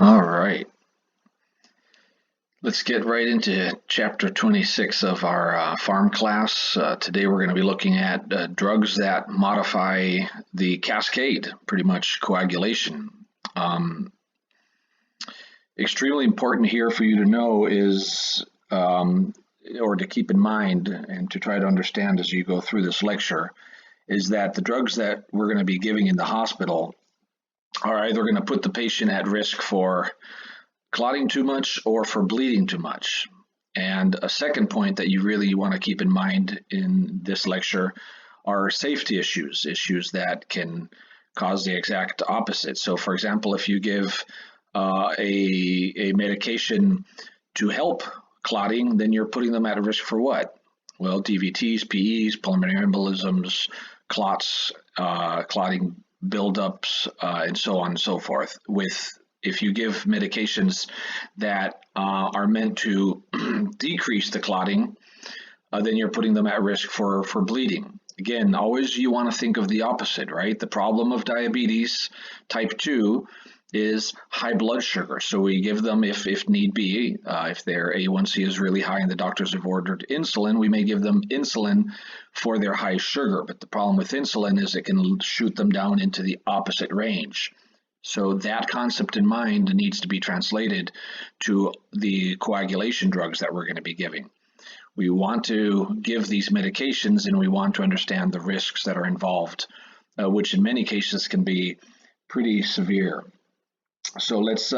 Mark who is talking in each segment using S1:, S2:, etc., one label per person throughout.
S1: All right, let's get right into chapter 26 of our pharm class. Today we're going to be looking at drugs that modify the cascade, pretty much coagulation. Um, Extremely important here for you to know is, or to keep in mind and to try to understand as you go through this lecture, is that the drugs that we're going to be giving in the hospital are either going to put the patient at risk for clotting too much or for bleeding too much. And a second point that you really want to keep in mind in this lecture are safety issues that can cause the exact opposite. So for example, if you give a medication to help clotting, then you're putting them at risk for what? Well, DVTs, PEs, pulmonary embolisms, clots, clotting buildups, and so on and so forth. If you give medications that are meant to decrease the clotting, then you're putting them at risk for bleeding. Again, always you want to think of the opposite, right? The problem of diabetes type 2 is high blood sugar. So we give them, if need be, if their A1C is really high and the doctors have ordered insulin, we may give them insulin for their high sugar. But the problem with insulin is it can shoot them down into the opposite range. So that concept in mind needs to be translated to the coagulation drugs that we're going to be giving. We want to give these medications and we want to understand the risks that are involved, which in many cases can be pretty severe. So let's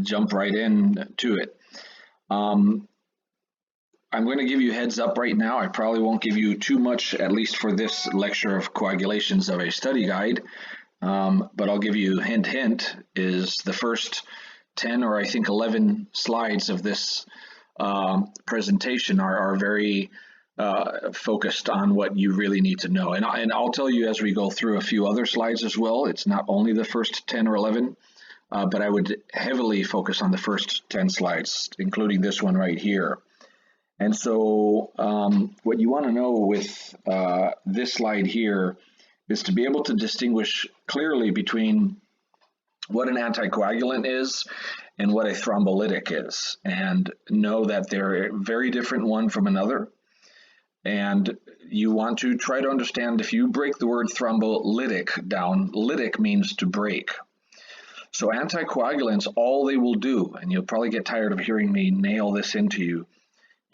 S1: jump right into it. I'm going to give you heads up right now. I probably won't give you too much, at least for this lecture of coagulations of a study guide, but I'll give you hint, is the first 10 or I think 11 slides of this presentation are very focused on what you really need to know. And I'll tell you as we go through a few other slides as well. It's not only the first 10 or 11, but I would heavily focus on the first 10 slides, including this one right here. And so what you want to know with this slide here is to be able to distinguish clearly between what an anticoagulant is and what a thrombolytic is, and know that they're very different one from another. And you want to try to understand, if you break the word thrombolytic down, lytic means to break. So anticoagulants, all they will do, and you'll probably get tired of hearing me nail this into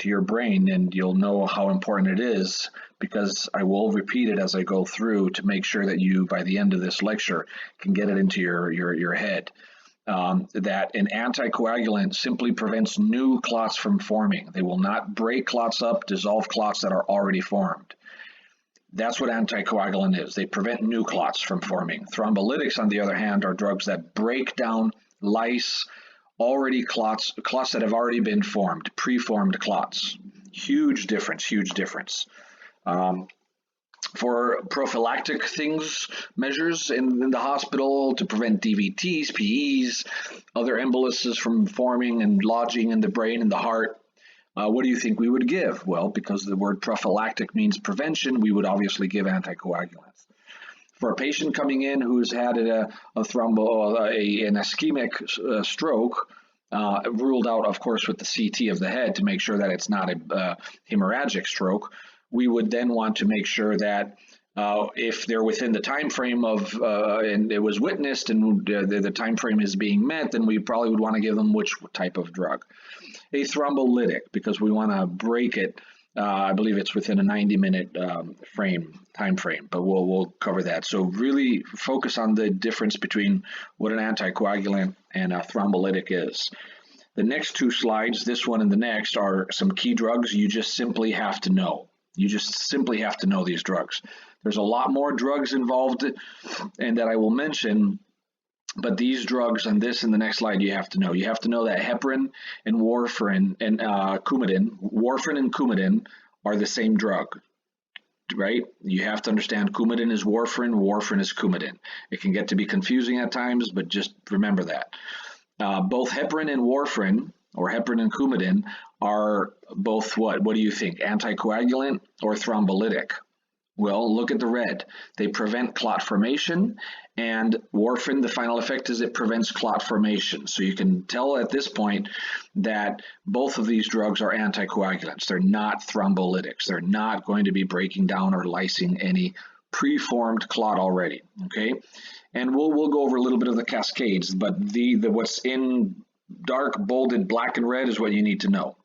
S1: your brain, and you'll know how important it is, because I will repeat it as I go through to make sure that you, by the end of this lecture, can get it into your head. That an anticoagulant simply prevents new clots from forming. They will not break clots up, dissolve clots that are already formed. That's what anticoagulant is. They prevent new clots from forming. Thrombolytics, on the other hand, are drugs that break down, lyse, already clots that have already been formed, preformed clots. Huge difference, huge difference. For prophylactic measures in the hospital to prevent DVTs, PEs, other emboluses from forming and lodging in the brain and the heart, what do you think we would give? Well, because the word prophylactic means prevention, we would obviously give anticoagulants. For a patient coming in who's had an ischemic stroke, ruled out, of course, with the CT of the head to make sure that it's not a hemorrhagic stroke, we would then want to make sure that if they're within the time frame of and it was witnessed and the time frame is being met, then we probably would want to give them which type of drug. A thrombolytic, because we want to break it. I believe it's within a 90-minute time frame, but we'll cover that. So really focus on the difference between what an anticoagulant and a thrombolytic is. The next two slides, this one and the next, are some key drugs you just simply have to know. You just simply have to know these drugs. There's a lot more drugs involved and that I will mention, but these drugs and this in the next slide you have to know. You have to know that heparin and warfarin and warfarin and Coumadin are the same drug, right? You have to understand Coumadin is warfarin, warfarin is Coumadin. It can get to be confusing at times, but just remember that. Both heparin and warfarin, or heparin and Coumadin, are both what? What do you think? Anticoagulant or thrombolytic? Well, look at the red. They prevent clot formation, and warfarin, the final effect is it prevents clot formation. So you can tell at this point that both of these drugs are anticoagulants. They're not thrombolytics. They're not going to be breaking down or lysing any preformed clot already, okay? And we'll go over a little bit of the cascades, but the what's in dark, bolded, black, and red is what you need to know.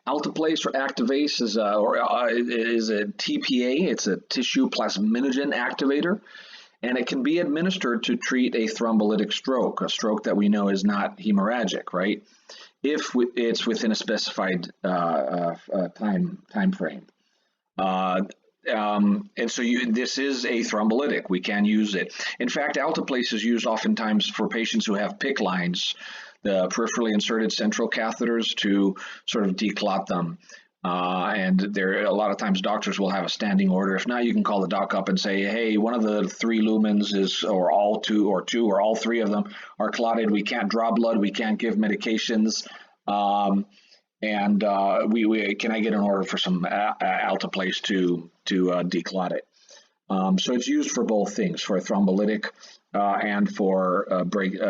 S1: Alteplase or Activase is a TPA. It's a tissue plasminogen activator, and it can be administered to treat a thrombolytic stroke, a stroke that we know is not hemorrhagic, right? If it's within a specified time frame. And so this is a thrombolytic. We can use it. In fact, Alteplase is used oftentimes for patients who have PICC lines, the peripherally inserted central catheters, to sort of declot them. And there, a lot of times doctors will have a standing order. If not, you can call the doc up and say, hey, one of the 3 lumens is, or all two, or all 3 of them are clotted. We can't draw blood. We can't give medications. Can I get an order for some Alteplase to declot it? So it's used for both things, for a thrombolytic and for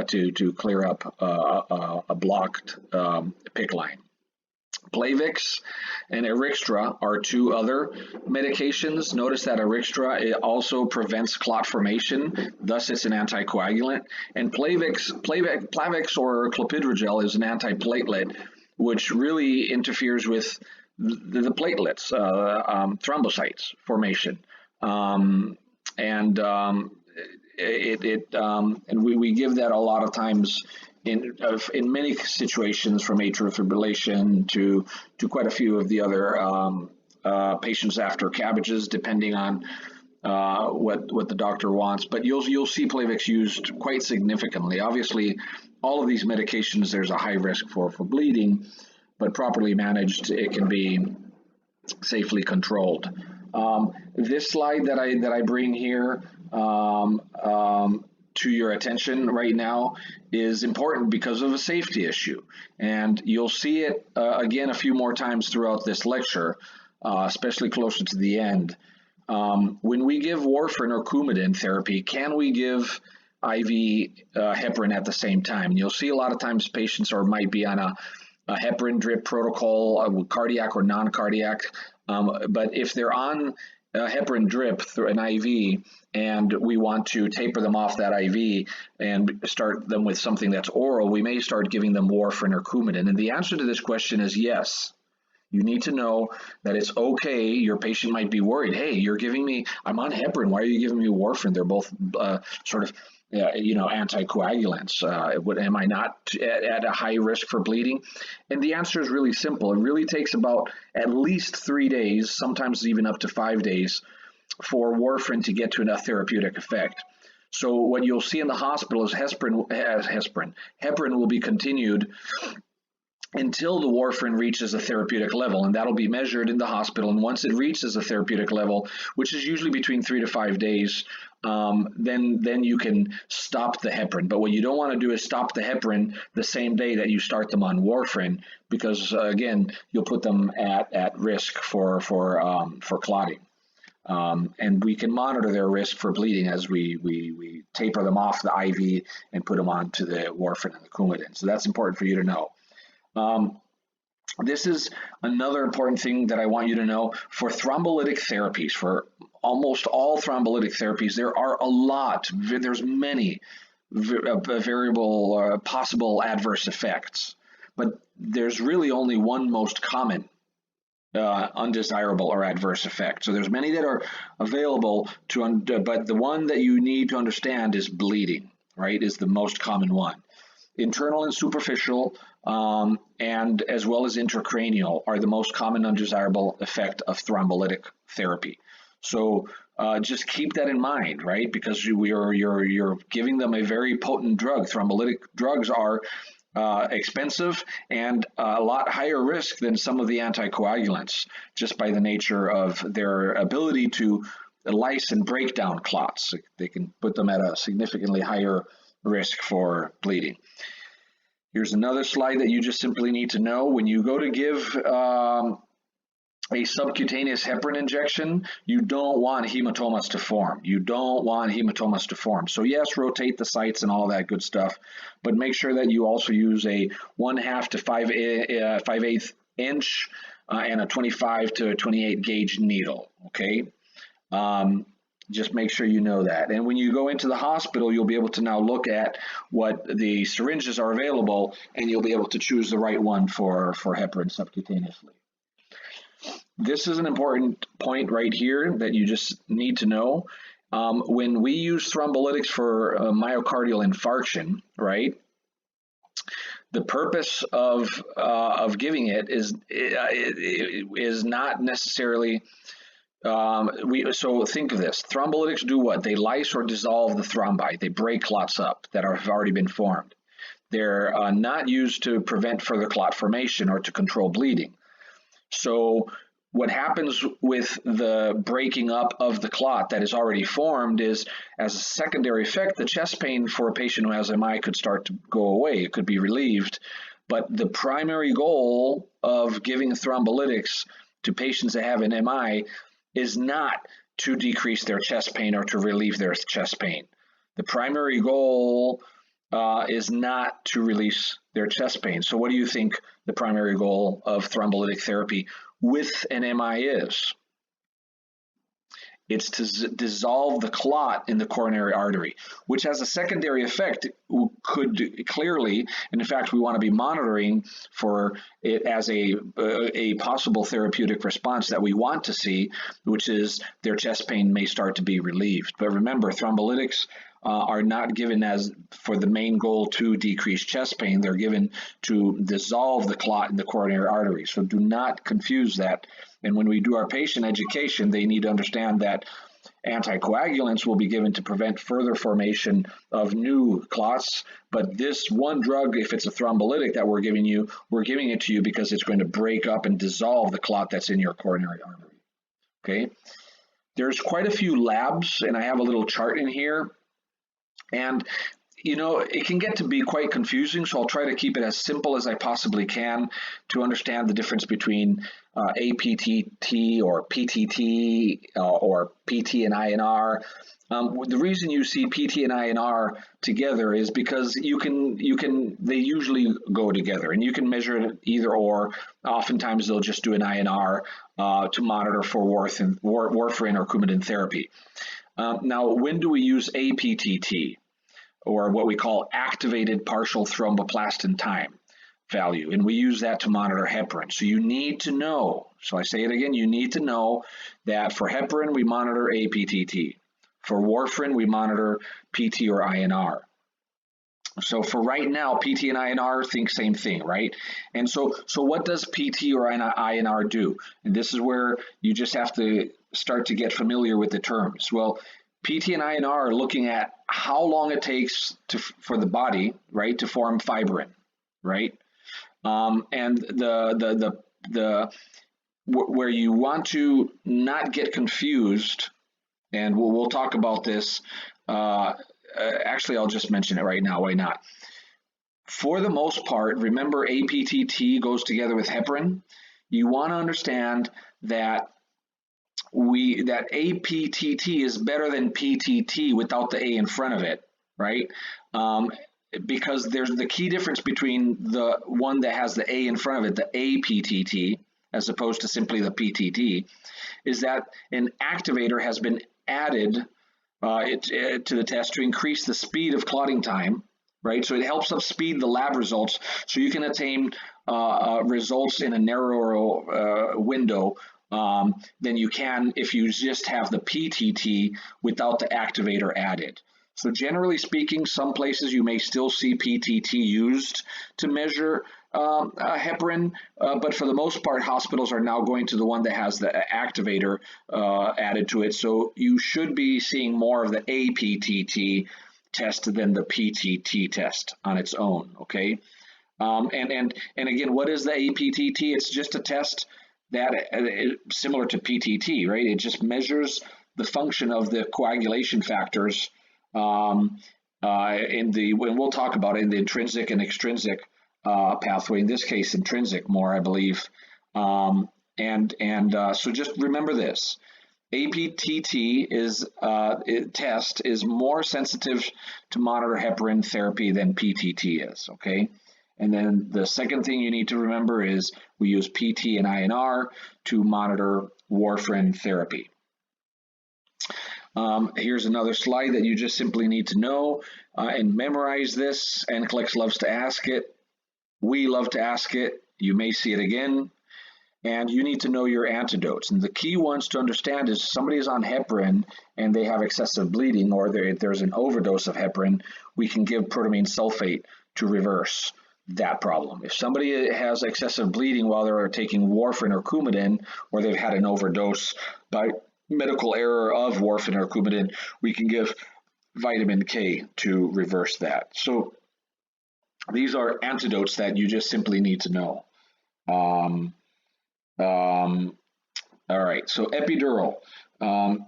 S1: to clear up a blocked PICC line. Plavix and Erixtra are 2 other medications. Notice that Erixtra also prevents clot formation, thus it's an anticoagulant. And Plavix or clopidogrel is an antiplatelet, which really interferes with the platelets, thrombocytes formation, and we give that a lot of times in many situations, from atrial fibrillation to quite a few of the other patients after cabbages, depending on what the doctor wants. But you'll see Plavix used quite significantly. Obviously, all of these medications, there's a high risk for bleeding, but properly managed, it can be safely controlled. This slide that I bring here to your attention right now is important because of a safety issue, and you'll see it again a few more times throughout this lecture, especially closer to the end. When we give warfarin or Coumadin therapy, can we give IV heparin at the same time? And you'll see a lot of times patients might be on a heparin drip protocol, cardiac or non-cardiac, but if they're on a heparin drip through an IV and we want to taper them off that IV and start them with something that's oral, we may start giving them warfarin or Coumadin. And the answer to this question is yes. You need to know that it's okay. Your patient might be worried. Hey, you're giving me, I'm on heparin. Why are you giving me warfarin? They're both sort of, anticoagulants. Am I not at a high risk for bleeding? And the answer is really simple. It really takes about at least 3 days, sometimes even up to 5 days, for warfarin to get to enough therapeutic effect. So what you'll see in the hospital is heparin will be continued until the warfarin reaches a therapeutic level, and that'll be measured in the hospital. And once it reaches a therapeutic level, which is usually between 3 to 5 days, then you can stop the heparin. But what you don't want to do is stop the heparin the same day that you start them on warfarin, because again, you'll put them at risk for clotting. And we can monitor their risk for bleeding as we taper them off the IV and put them onto the warfarin and the Coumadin. So that's important for you to know. This is another important thing that I want you to know. For thrombolytic therapies, for almost all thrombolytic therapies, there's many variable possible adverse effects, but there's really only one most common undesirable or adverse effect. So there's many that are available but the one that you need to understand is bleeding, right, is the most common one. Internal and superficial, and as well as intracranial, are the most common undesirable effect of thrombolytic therapy. So just keep that in mind, right? Because you're giving them a very potent drug. Thrombolytic drugs are expensive and a lot higher risk than some of the anticoagulants, just by the nature of their ability to lyse and break down clots. They can put them at a significantly higher risk for bleeding. Here's another slide that you just simply need to know. When you go to give a subcutaneous heparin injection, you don't want hematomas to form. You don't want hematomas to form. So yes, rotate the sites and all that good stuff, but make sure that you also use a 1/2 to 5/8 inch and a 25 to 28 gauge needle, okay? Just make sure you know that. And when you go into the hospital, you'll be able to now look at what the syringes are available, and you'll be able to choose the right one for heparin subcutaneously. This is an important point right here that you just need to know. When we use thrombolytics for myocardial infarction, right? The purpose of giving it is not necessarily. So think of this. Thrombolytics do what? They lyse or dissolve the thrombi. They break clots up that have already been formed. They're not used to prevent further clot formation or to control bleeding. So what happens with the breaking up of the clot that is already formed is, as a secondary effect, the chest pain for a patient who has MI could start to go away. It could be relieved. But the primary goal of giving thrombolytics to patients that have an MI is not to decrease their chest pain or to relieve their chest pain. The primary goal is not to release their chest pain. So what do you think the primary goal of thrombolytic therapy with an MI is? It's to dissolve the clot in the coronary artery, which has a secondary effect, could clearly, and in fact, we want to be monitoring for it as a possible therapeutic response that we want to see, which is their chest pain may start to be relieved. But remember, thrombolytics are not given as for the main goal to decrease chest pain. They're given to dissolve the clot in the coronary artery. So do not confuse that. And when we do our patient education, they need to understand that anticoagulants will be given to prevent further formation of new clots. But this one drug, if it's a thrombolytic that we're giving it to you because it's going to break up and dissolve the clot that's in your coronary artery. Okay. There's quite a few labs, and I have a little chart in here. And you know, it can get to be quite confusing, so I'll try to keep it as simple as I possibly can to understand the difference between APTT or PTT or PT and INR. The reason you see PT and INR together is because they usually go together, and you can measure it either or. Oftentimes they'll just do an INR to monitor for warfarin or Coumadin therapy. Now, when do we use APTT? Or what we call activated partial thromboplastin time value. And we use that to monitor heparin. So you need to know, so I say it again, you need to know that for heparin, we monitor APTT. For warfarin, we monitor PT or INR. So for right now, PT and INR think same thing, right? And so what does PT or INR do? And this is where you just have to start to get familiar with the terms. Well, PT and INR are looking at how long it takes for the body, right, to form fibrin, right? And where you want to not get confused, and we'll talk about this. Actually, I'll just mention it right now. Why not? For the most part, remember APTT goes together with heparin. You want to understand that APTT is better than PTT without the A in front of it, right? Because there's the key difference between the one that has the A in front of it, the APTT, as opposed to simply the PTT, is that an activator has been added to the test to increase the speed of clotting time, right? So it helps up speed the lab results, so you can attain results in a narrower window than you can if you just have the PTT without the activator added. So generally speaking, some places you may still see PTT used to measure heparin, but for the most part, hospitals are now going to the one that has the activator added to it. So you should be seeing more of the APTT test than the PTT test on its own, okay? And again, what is the APTT? It's just a test that similar to PTT, right? It just measures the function of the coagulation factors and we'll talk about it in the intrinsic and extrinsic pathway. In this case, intrinsic more, I believe. So just remember this. APTT test is more sensitive to monitor heparin therapy than PTT is, okay? And then the second thing you need to remember is we use PT and INR to monitor warfarin therapy. Here's another slide that you just simply need to know and memorize this. NCLEX loves to ask it. We love to ask it. You may see it again. And you need to know your antidotes. And the key ones to understand is somebody is on heparin and they have excessive bleeding, or there's an overdose of heparin, we can give protamine sulfate to reverse that problem. If somebody has excessive bleeding while they're taking warfarin or Coumadin, or they've had an overdose by medical error of warfarin or Coumadin, we can give vitamin K to reverse that. So these are antidotes that you just simply need to know. All right, so epidural. That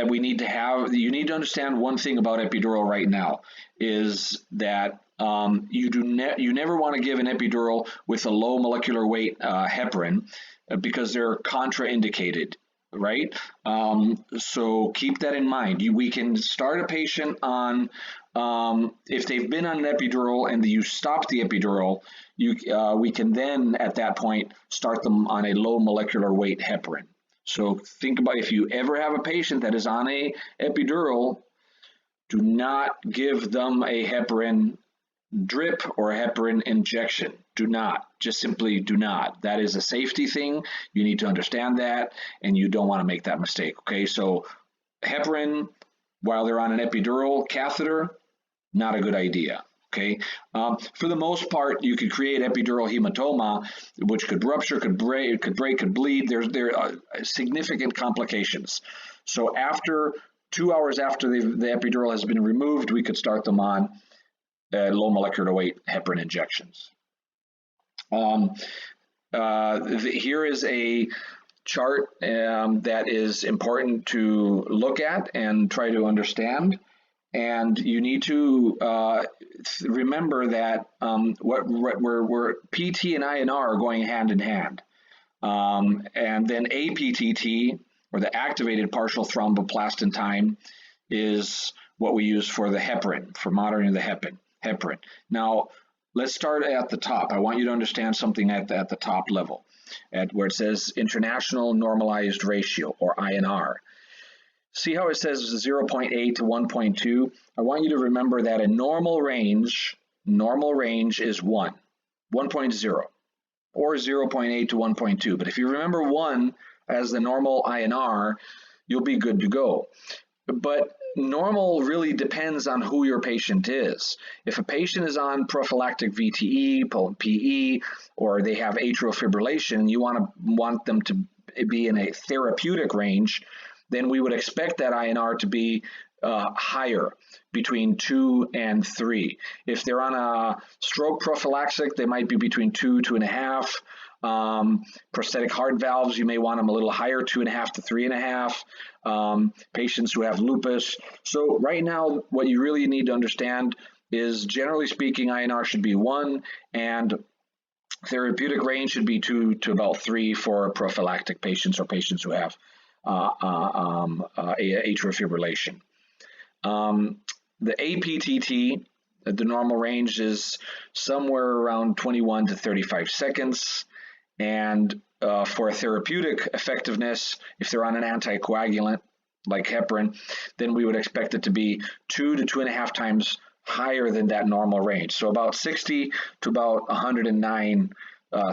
S1: we need to have, you need to understand one thing about epidural right now is that you never want to give an epidural with a low molecular weight heparin because they're contraindicated, right? So keep that in mind. We can start a patient on, if they've been on an epidural and you stop the epidural, we can then at that point start them on a low molecular weight heparin. So think about if you ever have a patient that is on a epidural, do not give them a heparin drip or a heparin injection. Do not, just simply do not. That is a safety thing. You need to understand that, and you don't want to make that mistake. Okay, so heparin while they're on an epidural catheter, not a good idea. Okay, for the most part, you could create epidural hematoma, which could rupture, could break, could bleed. There are significant complications. So after 2 hours after the epidural has been removed, we could start them on low molecular weight heparin injections. Here is a chart that is important to look at and try to understand. And you need to remember that where PT and INR are going hand in hand. And then APTT, or the activated partial thromboplastin time, is what we use for the heparin, for monitoring the heparin. Now, let's start at the top. I want you to understand something at the top level, at where it says International Normalized Ratio, or INR. See how it says 0.8 to 1.2? I want you to remember that a normal range is 1.0, or 0.8 to 1.2. But if you remember 1 as the normal INR, you'll be good to go. But normal really depends on who your patient is. If a patient is on prophylactic VTE, PE, or they have atrial fibrillation, you want them to be in a therapeutic range, then we would expect that INR to be higher, between 2 and 3. If they're on a stroke prophylactic, they might be between 2, 2.5. Prosthetic heart valves, you may want them a little higher, 2.5 to 3.5. Patients who have lupus. So right now, what you really need to understand is, generally speaking, INR should be 1, and therapeutic range should be 2 to about 3 for prophylactic patients or patients who have atrial fibrillation. The APTT, the normal range is somewhere around 21 to 35 seconds. And for therapeutic effectiveness, if they're on an anticoagulant like heparin, then we would expect it to be 2 to 2.5 times higher than that normal range. So about 60 to about 109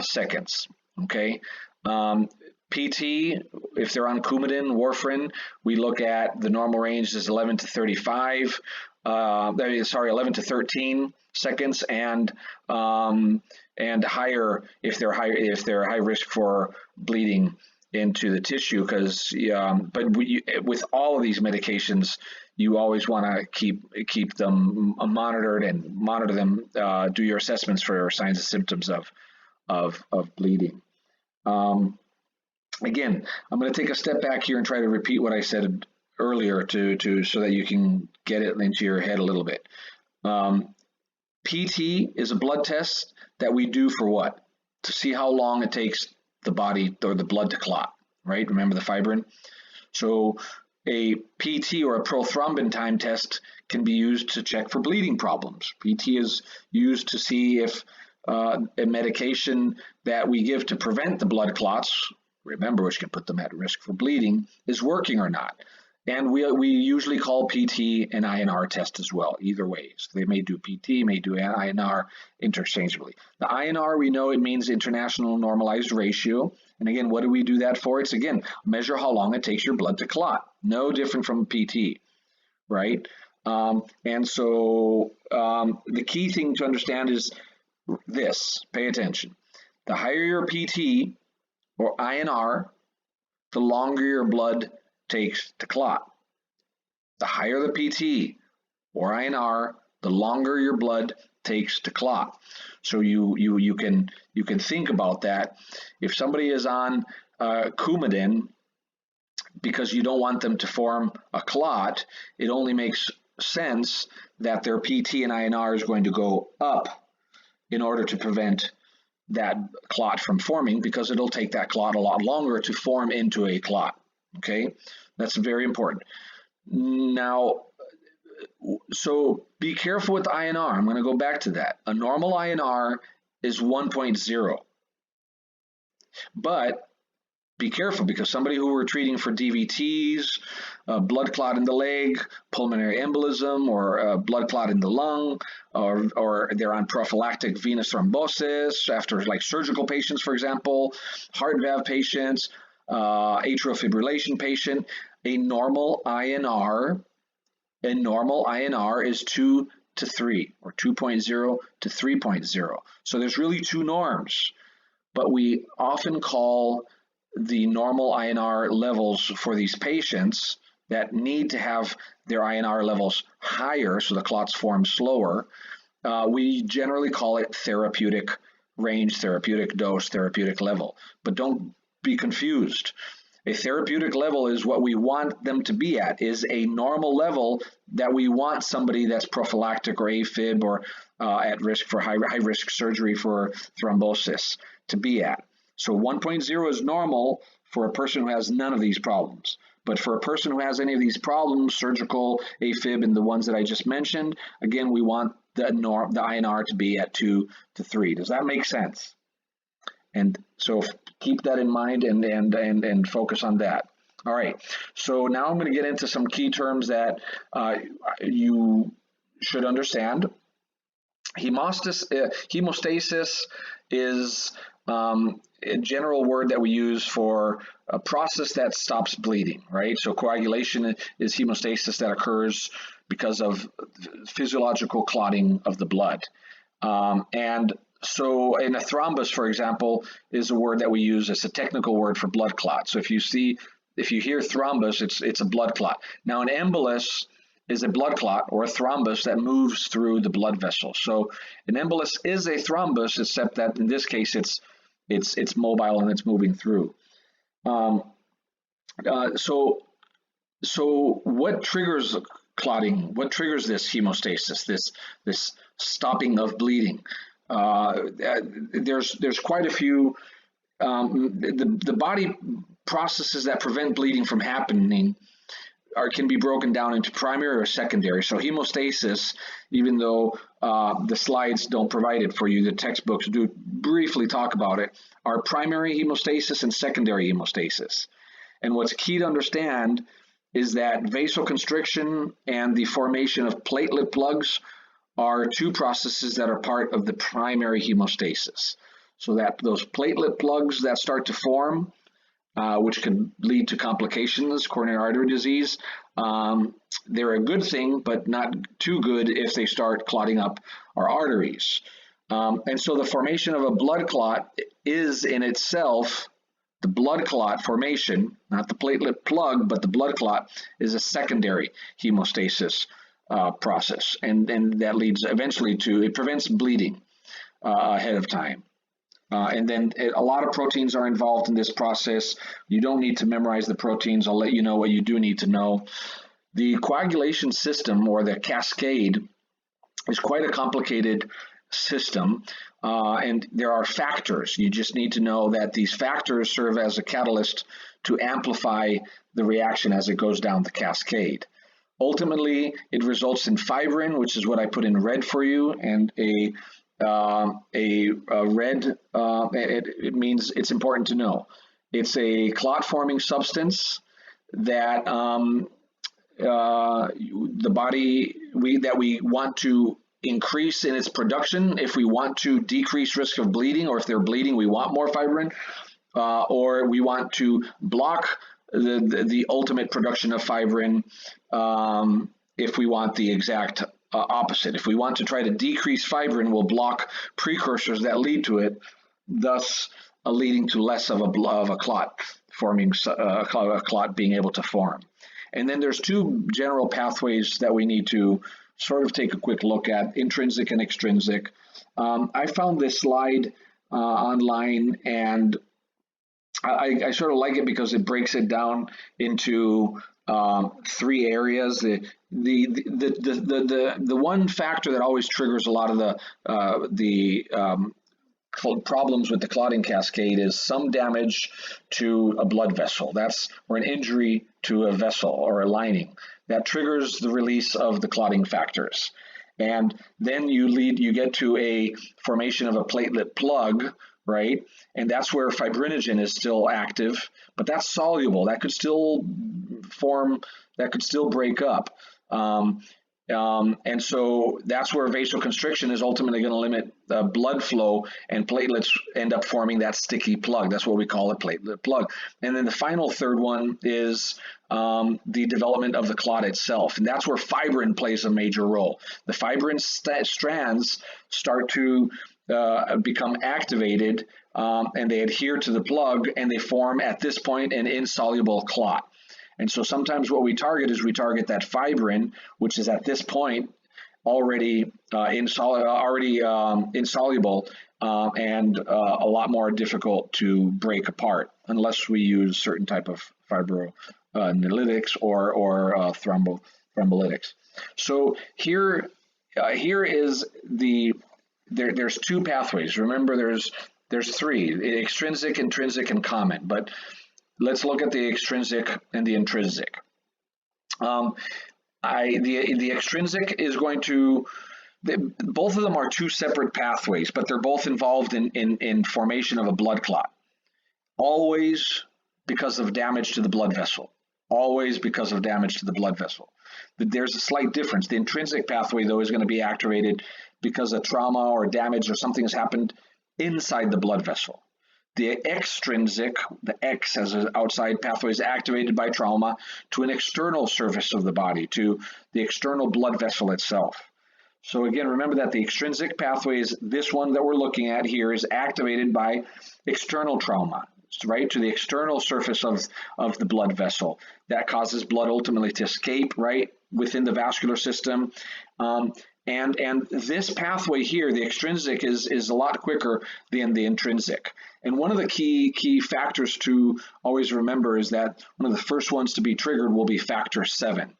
S1: seconds, okay? PT, if they're on Coumadin, warfarin, we look at the normal range is 11 to 35, 11 to 13 seconds, and higher if they're high risk for bleeding into the tissue. Because with all of these medications, you always want to keep them monitored and monitor them. Do your assessments for signs and symptoms of bleeding. Again, I'm going to take a step back here and try to repeat what I said earlier so that you can get it into your head a little bit. PT is a blood test that we do for what? to see how long it takes the body or the blood to clot, right? Remember the fibrin? So a PT or a prothrombin time test can be used to check for bleeding problems. PT is used to see if a medication that we give to prevent the blood clots, remember, which can put them at risk for bleeding, is working or not. And we usually call PT an INR test as well, either way. So they may do PT, may do an INR interchangeably. The INR, we know it means International Normalized Ratio. And again, what do we do that for? It's, again, measure how long it takes your blood to clot. No different from PT, right? And so the key thing to understand is this. Pay attention. The higher your PT or INR, the longer your blood takes to clot. The higher the PT or INR, the longer your blood takes to clot. So you can think about that. If somebody is on Coumadin because you don't want them to form a clot, it only makes sense that their PT and INR is going to go up in order to prevent that clot from forming, because it'll take that clot a lot longer to form into a clot. Okay, that's very important. Now, so be careful with INR. I'm going to go back to that. A normal INR is 1.0, but be careful, because somebody who we're treating for DVTs, blood clot in the leg, pulmonary embolism, or blood clot in the lung, or they're on prophylactic venous thrombosis after, like, surgical patients, for example, heart valve patients, atrial fibrillation patient, a normal INR is 2 to 3, or 2.0 to 3.0. So there's really two norms, but we often call the normal INR levels for these patients that need to have their INR levels higher so the clots form slower. We generally call it therapeutic range, therapeutic dose, therapeutic level. But don't be confused. A therapeutic level is what we want them to be at, is a normal level that we want somebody that's prophylactic or AFib or at risk for high risk surgery for thrombosis to be at. So 1.0 is normal for a person who has none of these problems. But for a person who has any of these problems, surgical, AFib, and the ones that I just mentioned, again, we want the INR to be at 2 to 3. Does that make sense? And so keep that in mind and focus on that. All right, so now I'm going to get into some key terms that you should understand. Hemostasis is a general word that we use for a process that stops bleeding, right? So coagulation is hemostasis that occurs because of physiological clotting of the blood. And so in a thrombus, for example, is a word that we use as a technical word for blood clot. So if you hear thrombus, it's a blood clot. Now an embolus is a blood clot or a thrombus that moves through the blood vessel. So an embolus is a thrombus, except that in this case it's mobile and it's moving through. So what triggers clotting? What triggers this hemostasis? This stopping of bleeding? There's quite a few. The body processes that prevent bleeding from happening can be broken down into primary or secondary. So hemostasis, even though the slides don't provide it for you, the textbooks do briefly talk about it, are primary hemostasis and secondary hemostasis. And what's key to understand is that vasoconstriction and the formation of platelet plugs are two processes that are part of the primary hemostasis. So that those platelet plugs that start to form, which can lead to complications, coronary artery disease, they're a good thing, but not too good if they start clotting up our arteries. And so the formation of a blood clot is in itself, the blood clot formation, not the platelet plug, but the blood clot is a secondary hemostasis process. And that leads eventually to, it prevents bleeding ahead of time. And then a lot of proteins are involved in this process. You don't need to memorize the proteins. I'll let you know what you do need to know. The coagulation system, or the cascade, is quite a complicated system, and there are factors. You just need to know that these factors serve as a catalyst to amplify the reaction as it goes down the cascade. Ultimately, it results in fibrin, which is what I put in red for you, and a red, it means it's important to know. It's a clot-forming substance that the body, that we want to increase in its production. If we want to decrease risk of bleeding, or if they're bleeding, we want more fibrin, or we want to block the ultimate production of fibrin if we want the exact opposite. If we want to try to decrease fibrin, we'll block precursors that lead to it, thus leading to less of a clot forming, a clot being able to form. And then there's two general pathways that we need to sort of take a quick look at: intrinsic and extrinsic. I found this slide online, and I sort of like it because it breaks it down into three areas. The one factor that always triggers a lot of the problems with the clotting cascade is some damage to a blood vessel. Or an injury to a vessel or a lining that triggers the release of the clotting factors. And then you get to a formation of a platelet plug, right? And that's where fibrinogen is still active, but that's soluble. That could still form, that could still break up. And so that's where vasoconstriction is ultimately going to limit blood flow, and platelets end up forming that sticky plug. That's what we call a platelet plug. And then the final third one is the development of the clot itself. And that's where fibrin plays a major role. The fibrin strands start to become activated, and they adhere to the plug, and they form at this point an insoluble clot. And so sometimes what we target is that fibrin, which is at this point already insoluble and a lot more difficult to break apart, unless we use certain type of fibrinolytics or thrombolytics. So here is there's two pathways. Remember, there's three: extrinsic, intrinsic, and common. But let's look at the extrinsic and the intrinsic. The extrinsic is going to, both of them are two separate pathways, but they're both involved in formation of a blood clot. Always because of damage to the blood vessel. Always because of damage to the blood vessel. There's a slight difference. The intrinsic pathway, though, is going to be activated because of trauma or damage or something has happened inside the blood vessel. The extrinsic, the X as an outside pathway, is activated by trauma to an external surface of the body, to the external blood vessel itself. So again, remember that the extrinsic pathway is this one that we're looking at here, is activated by external trauma, right, to the external surface of the blood vessel. That causes blood ultimately to escape, right, within the vascular system. And this pathway here, the extrinsic, is a lot quicker than the intrinsic. And one of the key factors to always remember is that one of the first ones to be triggered will be factor 7.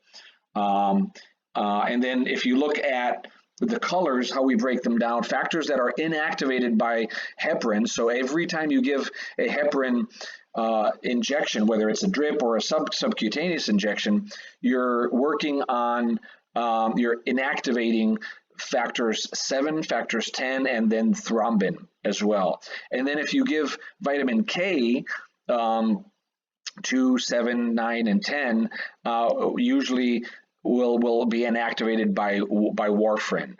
S1: And then if you look at the colors, how we break them down, factors that are inactivated by heparin. So every time you give a heparin injection, whether it's a drip or a subcutaneous injection, you're working on, you're inactivating factors 7, factors 10, and then thrombin as well. And then if you give vitamin K, 2, 7, 9, and 10, usually will be inactivated by warfarin.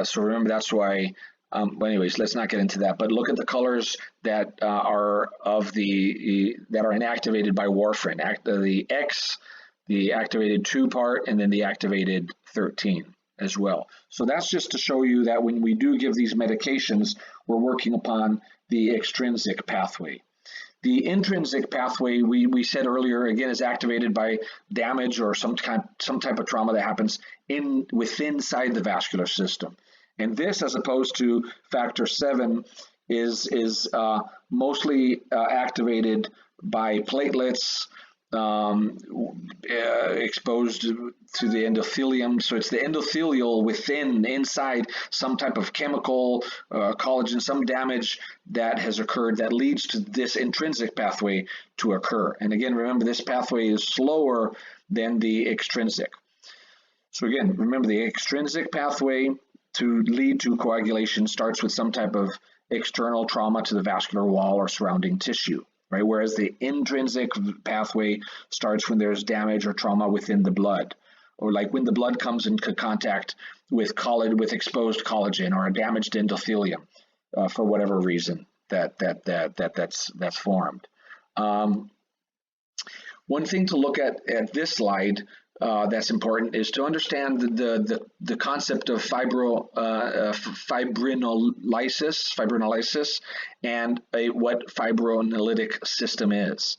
S1: So remember, that's why, well, anyways, let's not get into that, but look at the colors that are inactivated by warfarin. The X, the activated 2 part, and then the activated 13 as well. So that's just to show you that when we do give these medications, we're working upon the extrinsic pathway. The intrinsic pathway, we said earlier, again, is activated by damage or some type of trauma that happens inside the vascular system. And this, as opposed to factor 7, is mostly activated by platelets exposed to the endothelium. So it's the endothelial inside some type of chemical, collagen, some damage that has occurred that leads to this intrinsic pathway to occur. And again, remember, this pathway is slower than the extrinsic. So again, remember, the extrinsic pathway to lead to coagulation starts with some type of external trauma to the vascular wall or surrounding tissue, right? Whereas the intrinsic pathway starts when there's damage or trauma within the blood, or like when the blood comes into contact with exposed collagen or a damaged endothelium for whatever reason that's formed. One thing to look at this slide that's important is to understand the concept of fibrinolysis and what fibrinolytic system is.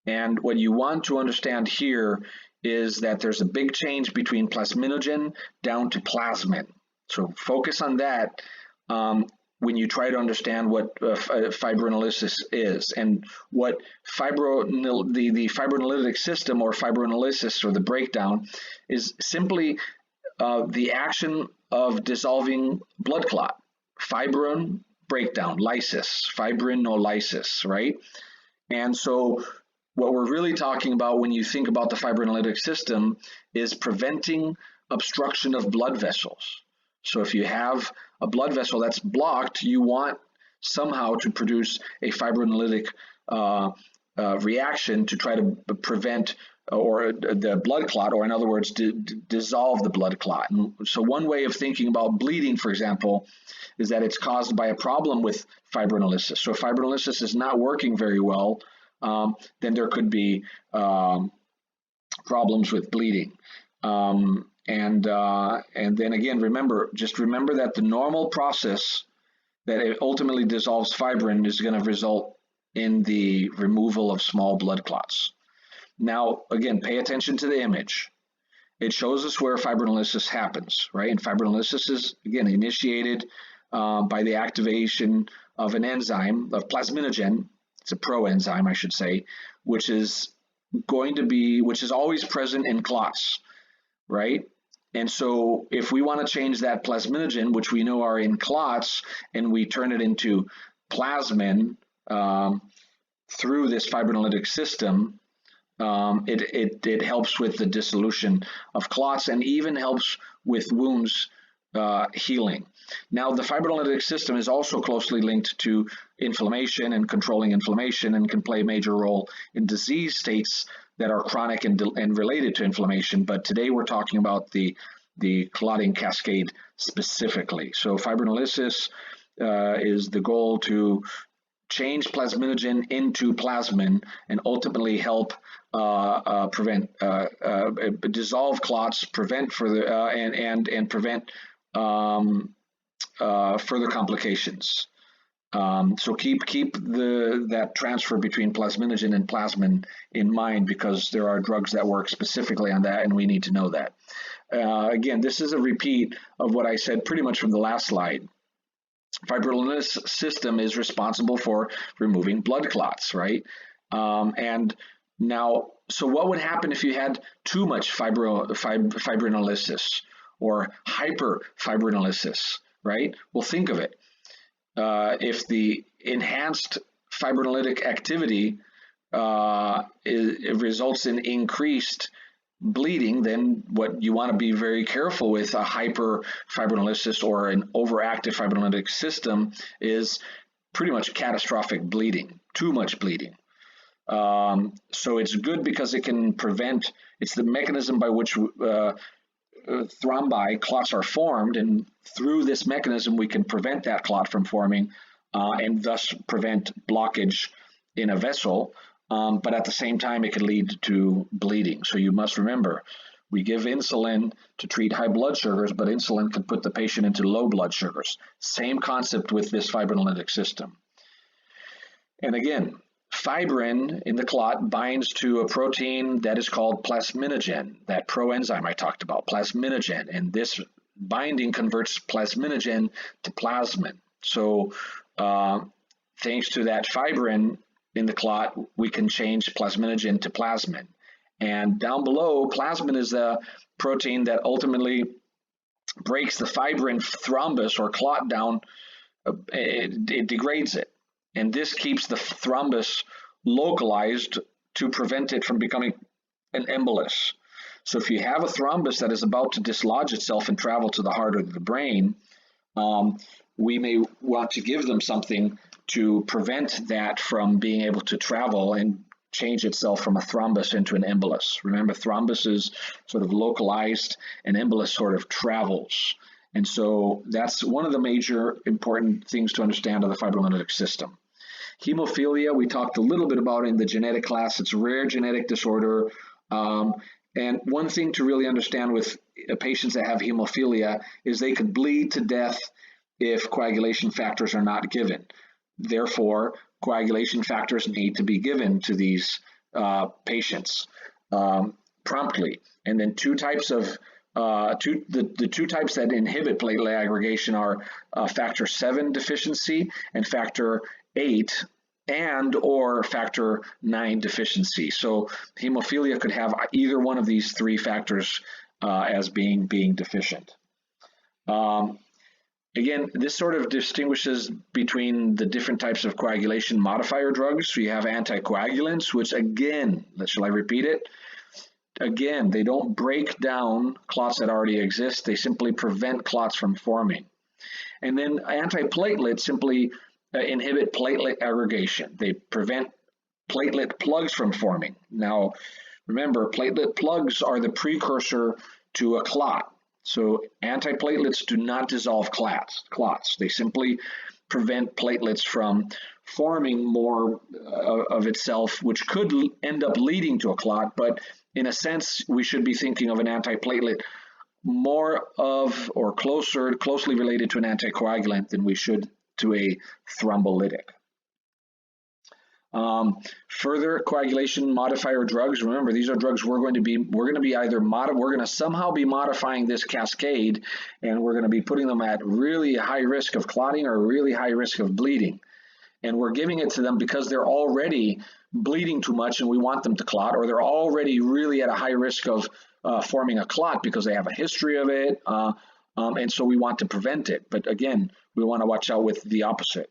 S1: And what you want to understand here is that there's a big change between plasminogen down to plasmin. So focus on that when you try to understand what fibrinolysis is, and what the fibrinolytic system or fibrinolysis, or the breakdown, is simply the action of dissolving blood clot. Fibrin breakdown, lysis, fibrinolysis, right? And so what we're really talking about when you think about the fibrinolytic system is preventing obstruction of blood vessels. So if you have a blood vessel that's blocked, you want somehow to produce a fibrinolytic reaction to try to prevent the blood clot, or in other words, dissolve the blood clot. And so one way of thinking about bleeding, for example, is that it's caused by a problem with fibrinolysis. So if fibrinolysis is not working very well, then there could be problems with bleeding. And then again, remember that the normal process that it ultimately dissolves fibrin is going to result in the removal of small blood clots. Now, again, pay attention to the image. It shows us where fibrinolysis happens, right? And fibrinolysis is, again, initiated by the activation of an enzyme, of plasminogen. It's a proenzyme, I should say, which is always present in clots, right? And so if we want to change that plasminogen, which we know are in clots, and we turn it into plasmin through this fibrinolytic system, it helps with the dissolution of clots and even helps with wounds healing. Now, the fibrinolytic system is also closely linked to inflammation and controlling inflammation, and can play a major role in disease states that are chronic and related to inflammation. But today we're talking about the clotting cascade specifically. So fibrinolysis is the goal to change plasminogen into plasmin and ultimately help dissolve clots, prevent further and prevent further complications. So keep that transfer between plasminogen and plasmin in mind, because there are drugs that work specifically on that, and we need to know that. Again, this is a repeat of what I said pretty much from the last slide. Fibrinolysis system is responsible for removing blood clots, right? And now, so what would happen if you had too much fibrinolysis or hyperfibrinolysis, right? Well, think of it. If the enhanced fibrinolytic activity it results in increased bleeding, then what you want to be very careful with a hyperfibrinolysis or an overactive fibrinolytic system is pretty much catastrophic bleeding, too much bleeding. So it's good because it can prevent, it's the mechanism by which thrombi, clots, are formed, and through this mechanism we can prevent that clot from forming and thus prevent blockage in a vessel, but at the same time it can lead to bleeding. So you must remember, we give insulin to treat high blood sugars, but insulin can put the patient into low blood sugars. Same concept with this fibrinolytic system. And again, fibrin in the clot binds to a protein that is called plasminogen, that proenzyme I talked about, plasminogen, and this binding converts plasminogen to plasmin. So thanks to that fibrin, in the clot, we can change plasminogen to plasmin. And down below, plasmin is the protein that ultimately breaks the fibrin thrombus or clot down. It degrades it. And this keeps the thrombus localized to prevent it from becoming an embolus. So if you have a thrombus that is about to dislodge itself and travel to the heart or the brain, we may want to give them something to prevent that from being able to travel and change itself from a thrombus into an embolus. Remember, thrombus is sort of localized and embolus sort of travels. And so that's one of the major important things to understand of the fibrinolytic system. Hemophilia, we talked a little bit about in the genetic class. It's a rare genetic disorder. And one thing to really understand with patients that have hemophilia is they could bleed to death if coagulation factors are not given. Therefore, coagulation factors need to be given to these patients promptly. And then two types of the two types that inhibit platelet aggregation are factor 7 deficiency and factor 8 and or factor 9 deficiency. So hemophilia could have either one of these three factors as being deficient. Again, this sort of distinguishes between the different types of coagulation modifier drugs. So you have anticoagulants, which again, shall I repeat it? Again, they don't break down clots that already exist. They simply prevent clots from forming. And then antiplatelets simply inhibit platelet aggregation. They prevent platelet plugs from forming. Now, remember, platelet plugs are the precursor to a clot. So antiplatelets do not dissolve clots. They simply prevent platelets from forming more of itself, which could end up leading to a clot. But in a sense, we should be thinking of an antiplatelet more of or closely related to an anticoagulant than we should to a thrombolytic. Further coagulation modifier drugs. Remember, these are drugs we're going to somehow be modifying this cascade, and we're going to be putting them at really high risk of clotting or really high risk of bleeding. And we're giving it to them because they're already bleeding too much and we want them to clot, or they're already really at a high risk of forming a clot because they have a history of it, and so we want to prevent it. But again, we want to watch out with the opposite.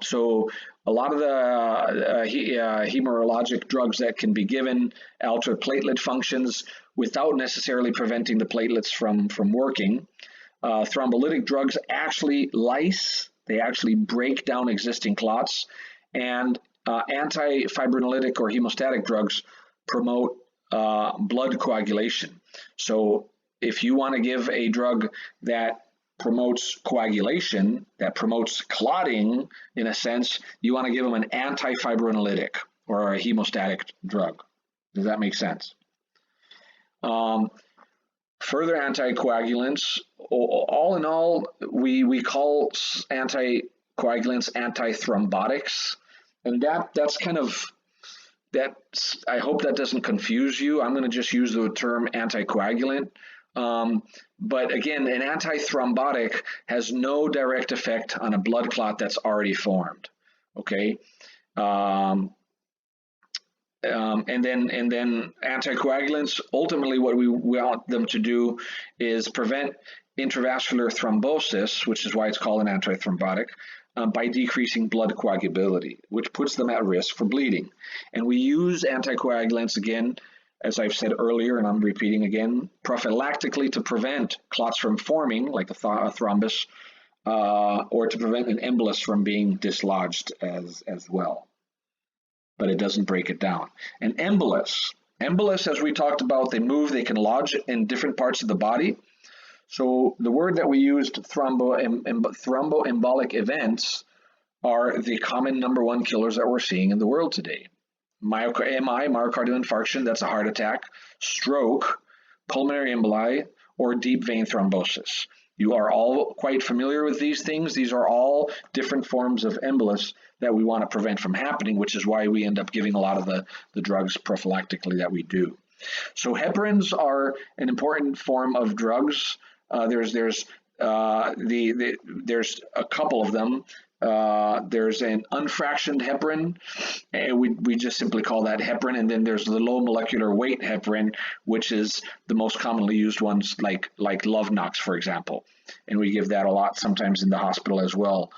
S1: So a lot of the hemorrhagic drugs that can be given alter platelet functions without necessarily preventing the platelets from working. Thrombolytic drugs actually lyse, they actually break down existing clots, and anti-fibrinolytic or hemostatic drugs promote blood coagulation. So if you want to give a drug that promotes coagulation, that promotes clotting, in a sense, you want to give them an anti-fibrinolytic or a hemostatic drug. Does that make sense? Further anticoagulants, all in all, we call anticoagulants antithrombotics, and that's kind of, I hope that doesn't confuse you. I'm going to just use the term anticoagulant. But again, an antithrombotic has no direct effect on a blood clot that's already formed. Okay, and then anticoagulants. Ultimately, what we want them to do is prevent intravascular thrombosis, which is why it's called an antithrombotic, by decreasing blood coagulability, which puts them at risk for bleeding. And we use anticoagulants again, as I've said earlier, and I'm repeating again, prophylactically to prevent clots from forming, like a thrombus, or to prevent an embolus from being dislodged as well. But it doesn't break it down. An embolus, as we talked about, they move, they can lodge in different parts of the body. So the word that we used, thromboembolic events, are the common #1 killers that we're seeing in the world today. Myocardial infarction, that's a heart attack, stroke, pulmonary emboli, or deep vein thrombosis. You are all quite familiar with these things. These are all different forms of embolus that we want to prevent from happening, which is why we end up giving a lot of the drugs prophylactically that we do. So heparins are an important form of drugs. There's a couple of them. There's an unfractioned heparin, and we just simply call that heparin. And then there's the low molecular weight heparin, which is the most commonly used ones, like Lovenox, for example. And we give that a lot sometimes in the hospital as well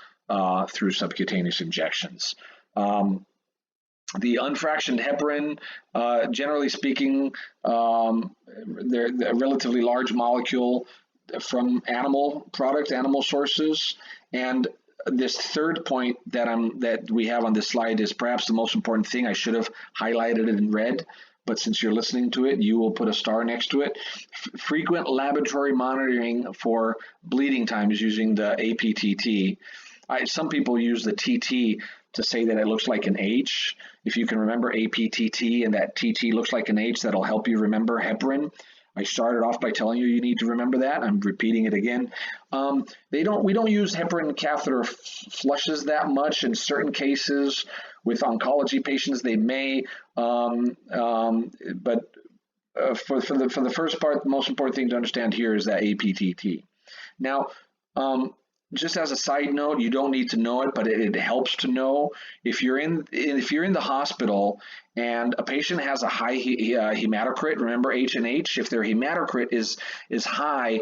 S1: through subcutaneous injections. The unfractioned heparin, generally speaking, they're a relatively large molecule from animal sources. And this third point that we have on this slide is perhaps the most important thing. I should have highlighted it in red, but since you're listening to it, you will put a star next to it. Frequent laboratory monitoring for bleeding times using the APTT. Some people use the TT to say that it looks like an H. If you can remember APTT and that TT looks like an H, that'll help you remember heparin. I started off by telling you need to remember that. I'm repeating it again. We don't use heparin catheter flushes that much. In certain cases, with oncology patients, they may. But for the first part, the most important thing to understand here is that APTT. Now, just as a side note, you don't need to know it, but it helps to know. If you're in the hospital and a patient has a high hematocrit, remember H&H, if their hematocrit is high,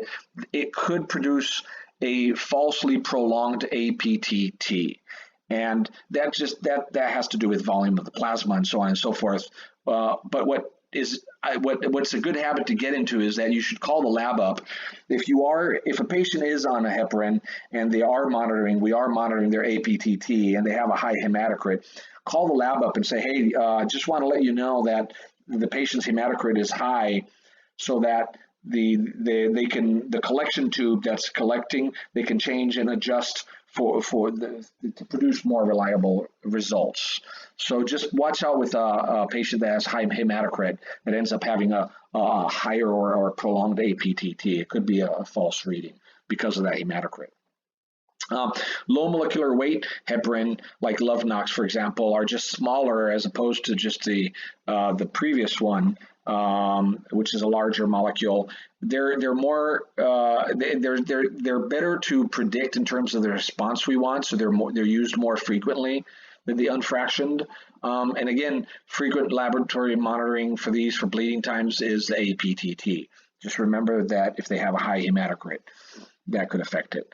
S1: it could produce a falsely prolonged APTT. And that has to do with volume of the plasma and so on and so forth. But what's a good habit to get into is that you should call the lab up if a patient is on a heparin and we are monitoring their APTT and they have a high hematocrit. Call the lab up and say, hey, I just want to let you know that the patient's hematocrit is high, so that the collection tube that's collecting, they can change and adjust to produce more reliable results. So just watch out with a patient that has high hematocrit that ends up having a higher or prolonged APTT. It could be a false reading because of that hematocrit. Low molecular weight heparin, like Lovenox, for example, are just smaller as opposed to just the previous one, which is a larger molecule. They're more they're better to predict in terms of the response we want, so they're used more frequently than the unfractioned. And again, frequent laboratory monitoring for these for bleeding times is the APTT. Just remember that if they have a high hematocrit, that could affect it.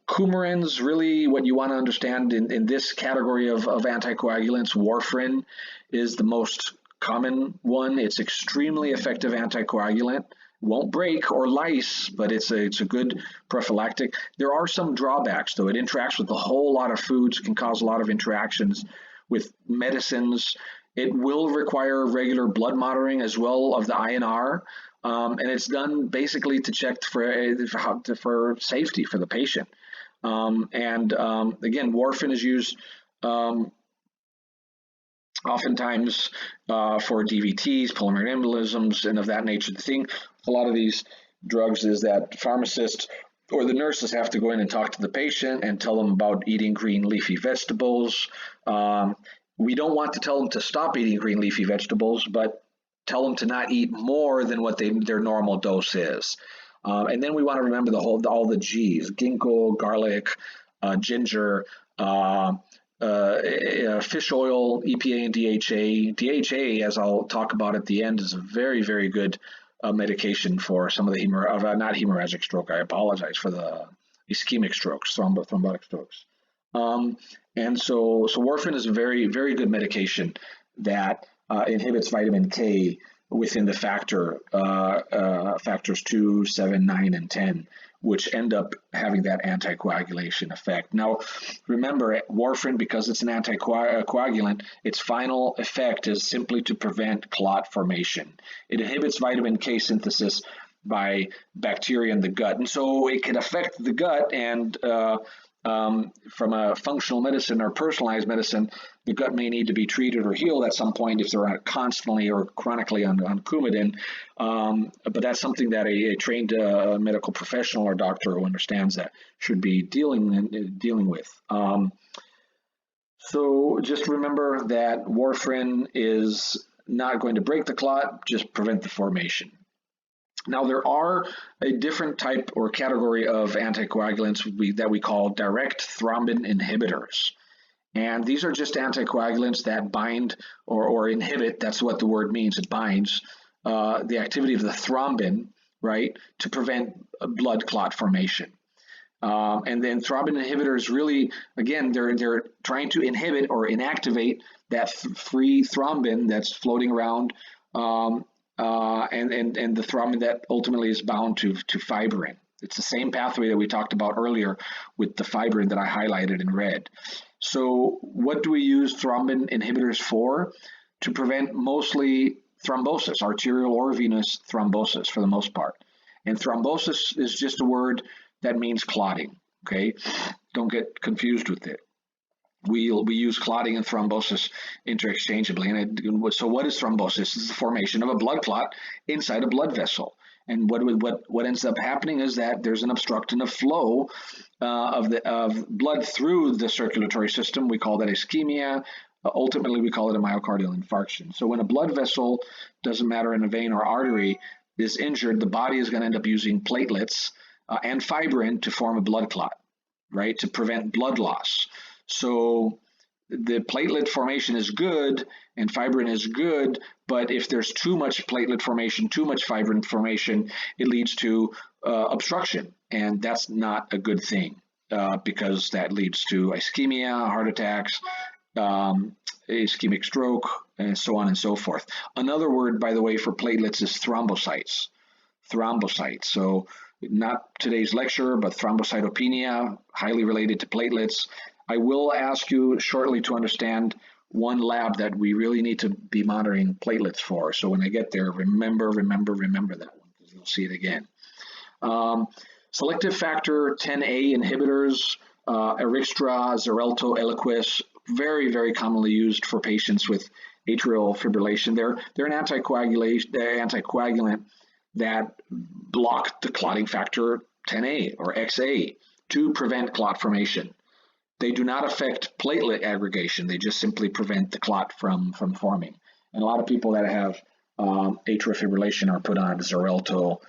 S1: Coumarins, really what you want to understand in this category of anticoagulants, warfarin is the most common one. It's extremely effective anticoagulant. Won't break or lyse, but it's a good prophylactic. There are some drawbacks, though. It interacts with a whole lot of foods, can cause a lot of interactions with medicines. It will require regular blood monitoring as well of the INR. And it's done basically to check for safety for the patient. Again, warfarin is used oftentimes for DVTs, pulmonary embolisms, and of that nature. The thing with a lot of these drugs is that pharmacists or the nurses have to go in and talk to the patient and tell them about eating green leafy vegetables. We don't want to tell them to stop eating green leafy vegetables, but tell them to not eat more than what their normal dose is. And then we want to remember all the G's: ginkgo, garlic, ginger, fish oil, EPA, and DHA. DHA, as I'll talk about at the end, is a very, very good medication for some of the not hemorrhagic stroke. I apologize, for the ischemic strokes, thrombotic strokes. And so warfarin is a very, very good medication that inhibits vitamin K within the factors 2, 7, 9, and 10, which end up having that anticoagulation effect. Now, remember, warfarin, because it's an anticoagulant, its final effect is simply to prevent clot formation. It inhibits vitamin K synthesis by bacteria in the gut, and so it can affect the gut. And from a functional medicine or personalized medicine, the gut may need to be treated or healed at some point if they're constantly or chronically on Coumadin. But that's something that a trained medical professional or doctor who understands that should be dealing with. So just remember that warfarin is not going to break the clot, just prevent the formation. Now, there are a different type or category of anticoagulants that we call direct thrombin inhibitors. And these are just anticoagulants that bind or inhibit, that's what the word means, it binds the activity of the thrombin, right, to prevent blood clot formation. And then thrombin inhibitors really, again, they're trying to inhibit or inactivate that free thrombin that's floating around, and the thrombin that ultimately is bound to fibrin. It's the same pathway that we talked about earlier with the fibrin that I highlighted in red. So what do we use thrombin inhibitors for? To prevent mostly thrombosis, arterial or venous thrombosis for the most part. And thrombosis is just a word that means clotting, okay? Don't get confused with it. We use clotting and thrombosis interchangeably. So what is thrombosis? It's the formation of a blood clot inside a blood vessel. And what ends up happening is that there's an obstruction of flow of blood through the circulatory system. We call that ischemia. Ultimately, we call it a myocardial infarction. So when a blood vessel, doesn't matter in a vein or artery, is injured, the body is going to end up using platelets and fibrin to form a blood clot, right, to prevent blood loss. So the platelet formation is good and fibrin is good, but if there's too much platelet formation, too much fibrin formation, it leads to obstruction, and that's not a good thing because that leads to ischemia, heart attacks, ischemic stroke, and so on and so forth. Another word, by the way, for platelets is thrombocytes. Thrombocytes. So not today's lecture, but thrombocytopenia, highly related to platelets. I will ask you shortly to understand one lab that we really need to be monitoring platelets for. So when I get there, remember that one, because you'll see it again. Selective factor 10A inhibitors, Erixtra, Xarelto, Eliquis, very, very commonly used for patients with atrial fibrillation. They're an anticoagulant that block the clotting factor 10A or XA to prevent clot formation. They do not affect platelet aggregation. They just simply prevent the clot from forming. And a lot of people that have atrial fibrillation are put on Xarelto,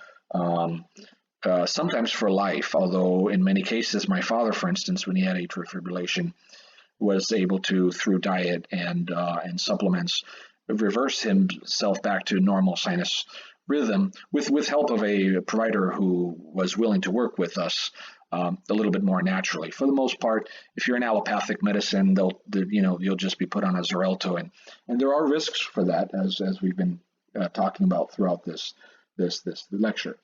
S1: sometimes for life, although in many cases, my father, for instance, when he had atrial fibrillation, was able to, through diet and supplements, reverse himself back to normal sinus rhythm with help of a provider who was willing to work with us a little bit more naturally. For the most part, if you're in allopathic medicine, you'll just be put on a Xarelto, and there are risks for that, as we've been talking about throughout this lecture.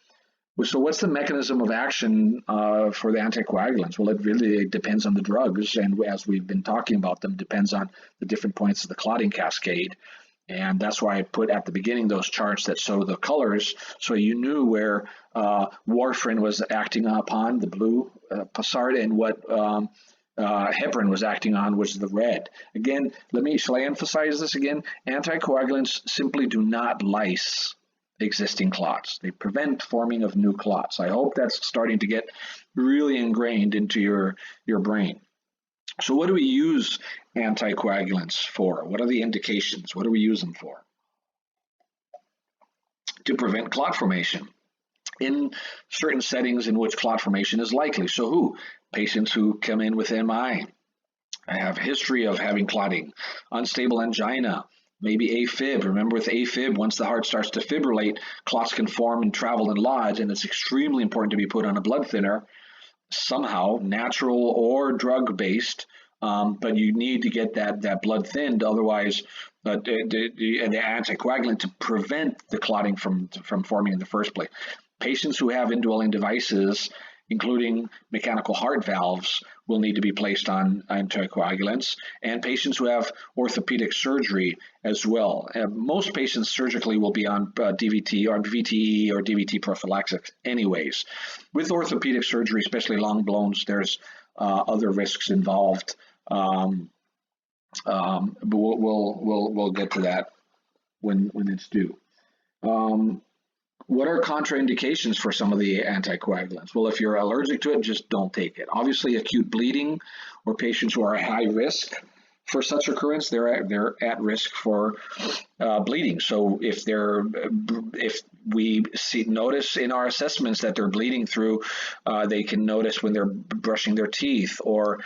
S1: So what's the mechanism of action for the anticoagulants? Well, it really depends on the drugs, and as we've been talking about them, depends on the different points of the clotting cascade. And that's why I put at the beginning those charts that show the colors, so you knew where warfarin was acting upon, the blue passard, and what heparin was acting on, was the red. Again, shall I emphasize this again? Anticoagulants simply do not lyse existing clots. They prevent forming of new clots. I hope that's starting to get really ingrained into your brain. So what do we use anticoagulants for? What are the indications? What do we use them for? To prevent clot formation in certain settings in which clot formation is likely. So who? Patients who come in with MI, have a history of having clotting, unstable angina, maybe AFib. Remember, with AFib, once the heart starts to fibrillate, clots can form and travel and lodge, and it's extremely important to be put on a blood thinner, somehow, natural or drug-based, but you need to get that blood thinned, otherwise the anticoagulant to prevent the clotting from forming in the first place. Patients who have indwelling devices, including mechanical heart valves, will need to be placed on anticoagulants, and patients who have orthopedic surgery as well. Most patients surgically will be on DVT or VTE or DVT prophylaxis anyways. With orthopedic surgery, especially long bones, there's other risks involved. But we'll get to that when it's due. What are contraindications for some of the anticoagulants? Well, if you're allergic to it, just don't take it. Obviously, acute bleeding or patients who are at high risk for such occurrence, they're at risk for bleeding. So if we notice in our assessments that they're bleeding through, they can notice when they're brushing their teeth, or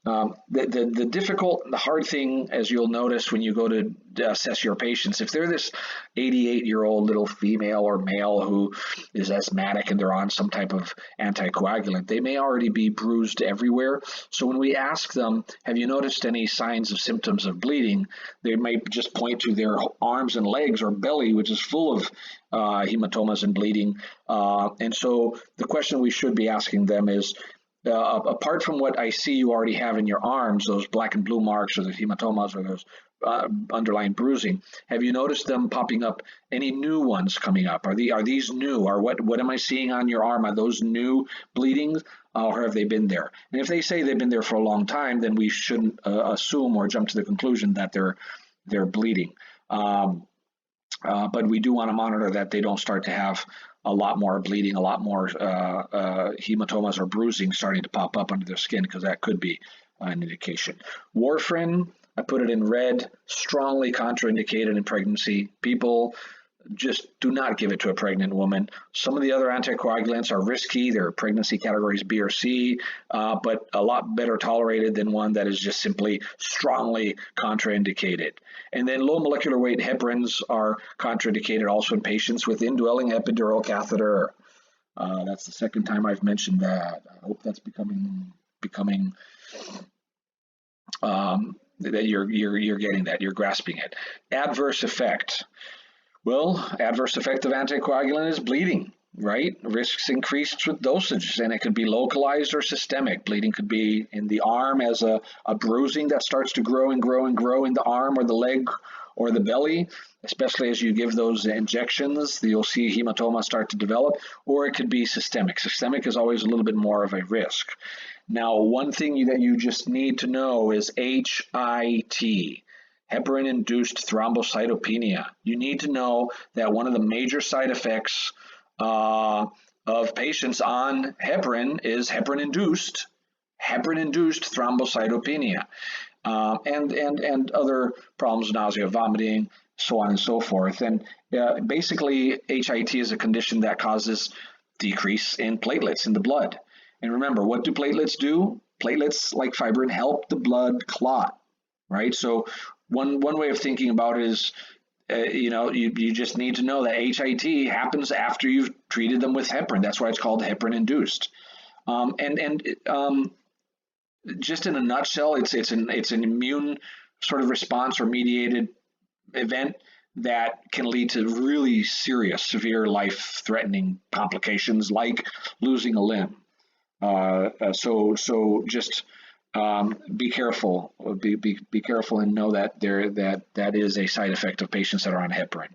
S1: the hard thing, as you'll notice when you go to assess your patients, if they're this 88-year-old little female or male who is asthmatic and they're on some type of anticoagulant, they may already be bruised everywhere. So when we ask them, have you noticed any signs of symptoms of bleeding, they may just point to their arms and legs or belly, which is full of hematomas and bleeding. And so the question we should be asking them is, apart from what I see you already have in your arms, those black and blue marks or the hematomas or those underlying bruising, have you noticed them popping up, any new ones coming up? Are these new? Or what am I seeing on your arm? Are those new bleedings, or have they been there? And if they say they've been there for a long time, then we shouldn't assume or jump to the conclusion that they're bleeding. But we do want to monitor that they don't start to have a lot more bleeding, a lot more hematomas or bruising starting to pop up under their skin, because that could be an indication. Warfarin, I put it in red, strongly contraindicated in pregnancy. People just do not give it to a pregnant woman. Some of the other anticoagulants are risky. They're pregnancy categories B or C, but a lot better tolerated than one that is just simply strongly contraindicated. And then low molecular weight heparins are contraindicated also in patients with indwelling epidural catheter. That's the second time I've mentioned that. I hope that's becoming that you're getting that, you're grasping it. Adverse effect. Well, adverse effect of anticoagulant is bleeding, right? Risks increased with dosage, and it could be localized or systemic. Bleeding could be in the arm as a bruising that starts to grow and grow and grow in the arm or the leg or the belly, especially as you give those injections, you'll see hematoma start to develop, or it could be systemic. Systemic is always a little bit more of a risk. Now, one thing that you just need to know is HIT. Heparin-induced thrombocytopenia. You need to know that one of the major side effects of patients on heparin is heparin-induced thrombocytopenia, and other problems, nausea, vomiting, so on and so forth. And basically, HIT is a condition that causes decrease in platelets in the blood. And remember, what do platelets do? Platelets, like fibrin, help the blood clot, right? So one way of thinking about it is, you just need to know that HIT happens after you've treated them with heparin. That's why it's called heparin-induced. Just in a nutshell, it's an immune sort of response or mediated event that can lead to really serious, severe, life-threatening complications like losing a limb. So just be careful. Be careful and know that that is a side effect of patients that are on heparin.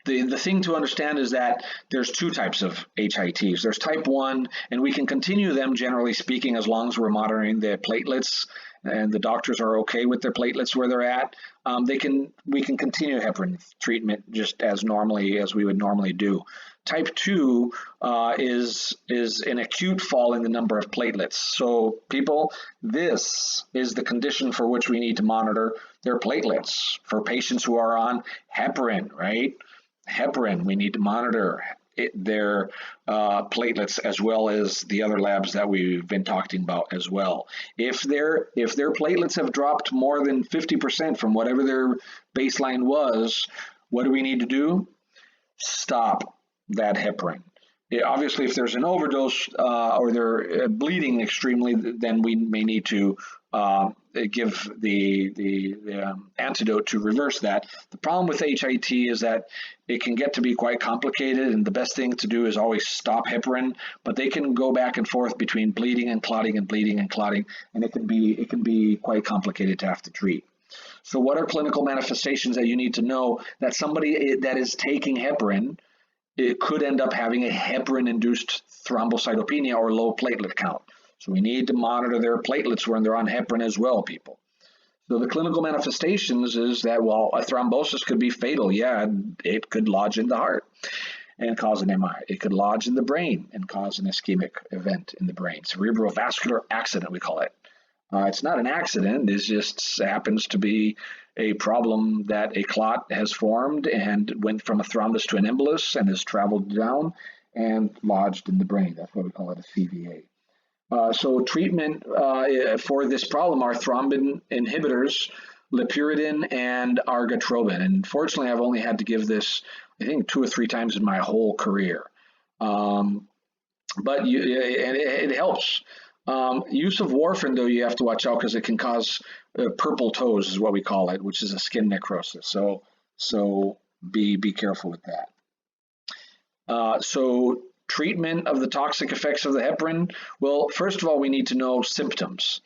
S1: The thing to understand is that there's two types of HITs. There's type 1, and we can continue them, generally speaking, as long as we're monitoring the platelets and the doctors are okay with their platelets where they're at. We can continue heparin treatment just as normally as we would normally do. Type 2 is an acute fall in the number of platelets. So people, this is the condition for which we need to monitor their platelets. For patients who are on heparin, right? Heparin, we need to monitor their platelets as well as the other labs that we've been talking about as well. If their platelets have dropped more than 50% from whatever their baseline was, what do we need to do? Stop that heparin. Obviously, if there's an overdose or they're bleeding extremely, then we may need to give the antidote to reverse that. The problem with HIT is that it can get to be quite complicated, and the best thing to do is always stop heparin, but they can go back and forth between bleeding and clotting and bleeding and clotting, and it can be quite complicated to have to treat. So what are clinical manifestations that you need to know that somebody that is taking heparin, it could end up having a heparin-induced thrombocytopenia or low platelet count. So we need to monitor their platelets when they're on heparin as well, people. So the clinical manifestations is that, well, a thrombosis could be fatal. Yeah, it could lodge in the heart and cause an MI. It could lodge in the brain and cause an ischemic event in the brain. Cerebrovascular accident, we call it. It's not an accident. It just happens to be a problem that a clot has formed and went from a thrombus to an embolus and has traveled down and lodged in the brain. That's why we call it a CVA. So treatment for this problem are thrombin inhibitors, lipiridin, and argatroban. And fortunately, I've only had to give this, I think, 2 or 3 times in my whole career. But it helps. Use of warfarin, though, you have to watch out because it can cause purple toes, is what we call it, which is a skin necrosis. So be careful with that. So treatment of the toxic effects of the heparin. Well, first of all, we need to know symptoms: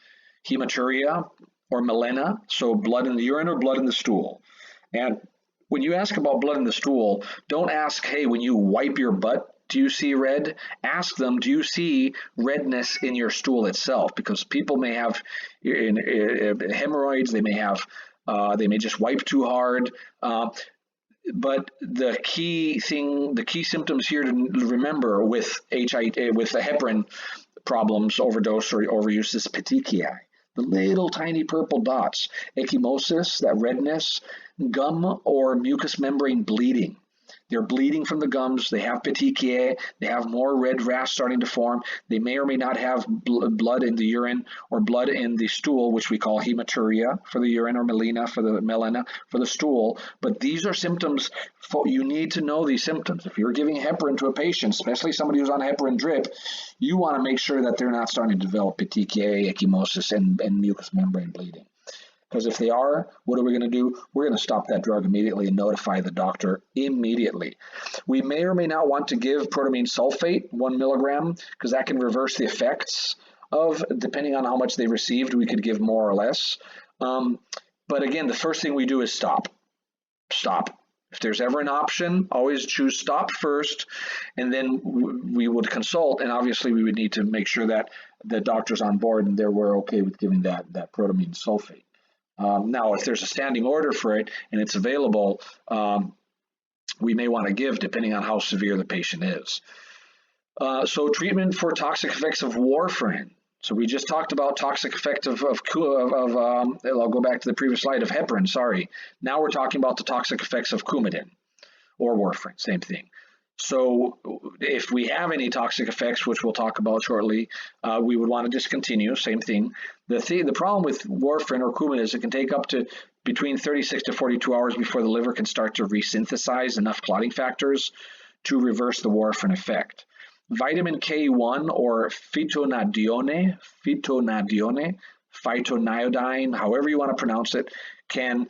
S1: hematuria or melena, so blood in the urine or blood in the stool. And when you ask about blood in the stool, don't ask, hey, when you wipe your butt, do you see red? Ask them, do you see redness in your stool itself? Because people may have hemorrhoids, they may just wipe too hard. But the key symptoms here to remember with with the heparin problems, overdose or overuse, is petechiae, the little tiny purple dots, ecchymosis, that redness, gum or mucous membrane bleeding. They're bleeding from the gums. They have petechiae. They have more red rash starting to form. They may or may not have blood in the urine or blood in the stool, which we call hematuria for the urine or melena for the stool. But these are symptoms. You need to know these symptoms. If you're giving heparin to a patient, especially somebody who's on heparin drip, you want to make sure that they're not starting to develop petechiae, ecchymosis, and mucous membrane bleeding. Because if they are, what are we going to do? We're going to stop that drug immediately and notify the doctor immediately. We may or may not want to give protamine sulfate, 1 milligram, because that can reverse the effects of, depending on how much they received, we could give more or less. But again, the first thing we do is stop. Stop. If there's ever an option, always choose stop first, and then we would consult, and obviously we would need to make sure that the doctor's on board and we're okay with giving that protamine sulfate. Now, if there's a standing order for it and it's available, we may want to give depending on how severe the patient is. So treatment for toxic effects of warfarin. So we just talked about toxic effect of I'll go back to the previous slide, of heparin, sorry. Now we're talking about the toxic effects of Coumadin or warfarin, same thing. So if we have any toxic effects, which we'll talk about shortly, we would want to discontinue, same thing. The problem with warfarin or Coumadin is it can take up to between 36 to 42 hours before the liver can start to resynthesize enough clotting factors to reverse the warfarin effect. Vitamin K1 or phytonadione, phytoniodine, however you want to pronounce it, can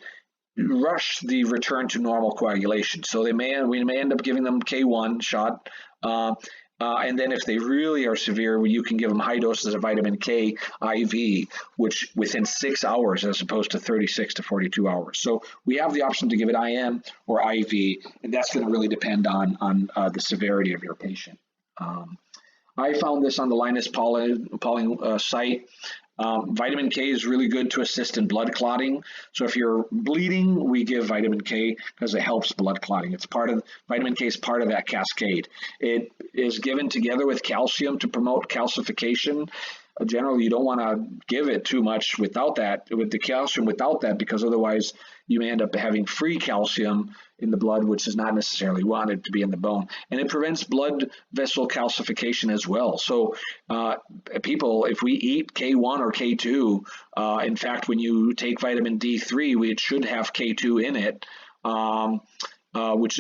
S1: rush the return to normal coagulation. So we may end up giving them K1 shot, and then if they really are severe, you can give them high doses of vitamin K IV, which within 6 hours as opposed to 36 to 42 hours. So we have the option to give it IM or IV, and that's going to really depend on the severity of your patient. I found this on the Linus Pauling site. Vitamin K is really good to assist in blood clotting. So if you're bleeding, we give vitamin K because it helps blood clotting. Vitamin K is part of that cascade. It is given together with calcium to promote calcification. Generally, you don't want to give it too much with the calcium without that, because otherwise you may end up having free calcium in the blood, which is not necessarily wanted to be in the bone. And it prevents blood vessel calcification as well. So people, if we eat K1 or K2, in fact, when you take vitamin D3, it should have K2 in it. Which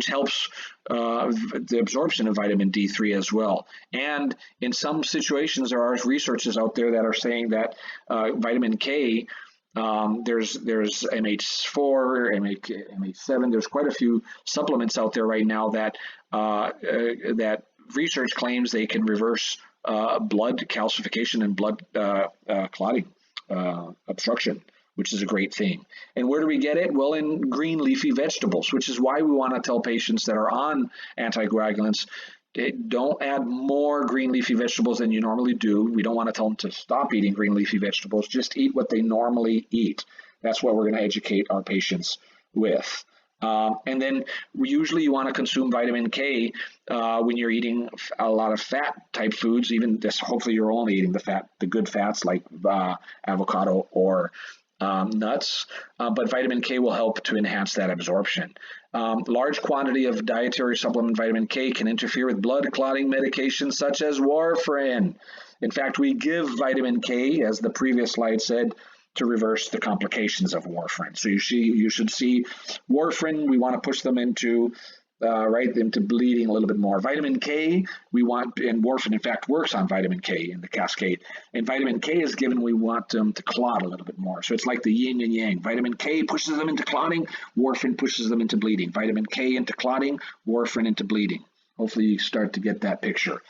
S1: helps the absorption of vitamin D3 as well. And in some situations, there are researchers out there that are saying that vitamin K, there's MH4, MH7. There's quite a few supplements out there right now that research claims they can reverse blood calcification and blood clotting obstruction, which is a great thing. And where do we get it? Well, in green leafy vegetables, which is why we want to tell patients that are on anticoagulants, don't add more green leafy vegetables than you normally do. We don't want to tell them to stop eating green leafy vegetables. Just eat what they normally eat. That's what we're going to educate our patients with. And then usually you want to consume vitamin K when you're eating a lot of fat type foods. Even this, hopefully you're only eating the good fats like avocado or nuts. But vitamin K will help to enhance that absorption. Large quantity of dietary supplement vitamin K can interfere with blood clotting medications such as warfarin. In fact, we give vitamin K, as the previous slide said, to reverse the complications of warfarin. So you should see warfarin, we want to push them into into bleeding a little bit more. Vitamin K, we want, and warfarin in fact works on vitamin K in the cascade. And vitamin K is given, we want them to clot a little bit more. So it's like the yin and yang. Vitamin K pushes them into clotting, warfarin pushes them into bleeding. Vitamin K into clotting, warfarin into bleeding. Hopefully you start to get that picture.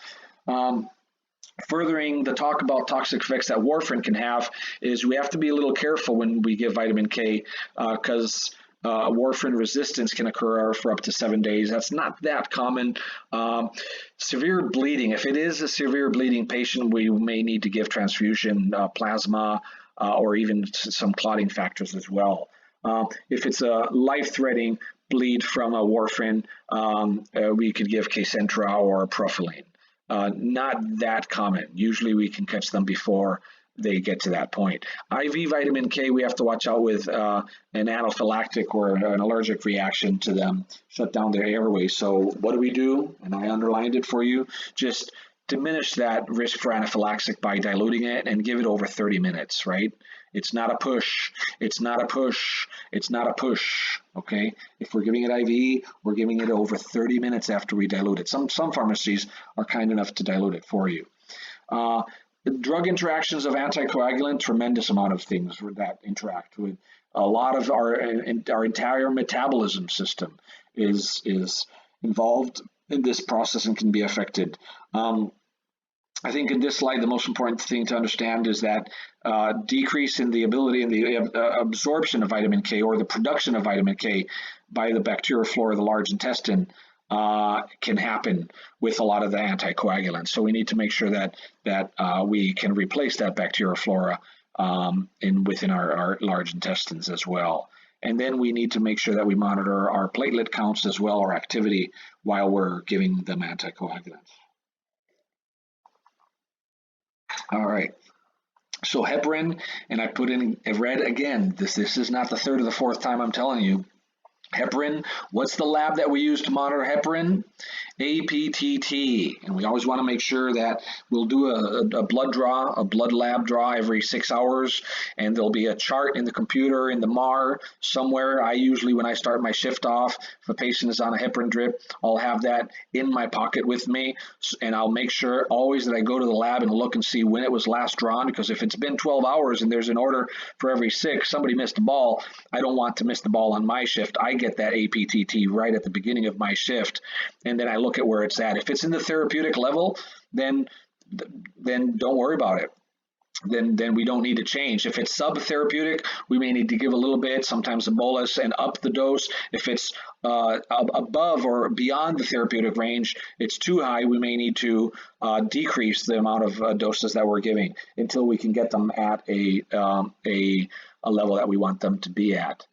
S1: Furthering the talk about toxic effects that warfarin can have is we have to be a little careful when we give vitamin K because warfarin resistance can occur for up to 7 days. That's not that common. Severe bleeding, if it is a severe bleeding patient, we may need to give transfusion, plasma, or even some clotting factors as well. If it's a life-threatening bleed from a warfarin, we could give Kcentra or propylene. Not that common. Usually we can catch them before they get to that point. IV vitamin K, we have to watch out with an anaphylactic or an allergic reaction to them, shut down their airway. So what do we do? And I underlined it for you. Just diminish that risk for anaphylaxis by diluting it and give it over 30 minutes, right? It's not a push. It's not a push. It's not a push. Okay. If we're giving it IV, we're giving it over 30 minutes after we dilute it. Some pharmacies are kind enough to dilute it for you. Drug interactions of anticoagulant, tremendous amount of things that interact with a lot of our entire metabolism system is involved in this process and can be affected. I think in this slide, the most important thing to understand is that decrease in the ability and the absorption of vitamin K or the production of vitamin K by the bacterial flora of the large intestine can happen with a lot of the anticoagulants. So we need to make sure that we can replace that bacterial flora within our large intestines as well. And then we need to make sure that we monitor our platelet counts as well, or activity, while we're giving them anticoagulants. All right. So heparin, and I put in red again. This is not the third or the fourth time I'm telling you. Heparin, what's the lab that we use to monitor heparin? APTT, and we always want to make sure that we'll do a blood draw, a blood lab draw every 6 hours, and there'll be a chart in the computer in the MAR somewhere. I usually, when I start my shift off, if a patient is on a heparin drip, I'll have that in my pocket with me, and I'll make sure always that I go to the lab and look and see when it was last drawn, because if it's been 12 hours and there's an order for every 6, somebody missed the ball, I don't want to miss the ball on my shift. I get that APTT right at the beginning of my shift, and then I look at where it's at. If it's in the therapeutic level, then don't worry about it. Then we don't need to change. If it's sub-therapeutic, we may need to give a little bit, sometimes a bolus, and up the dose. If it's above or beyond the therapeutic range, it's too high, we may need to decrease the amount of doses that we're giving until we can get them at a level that we want them to be at.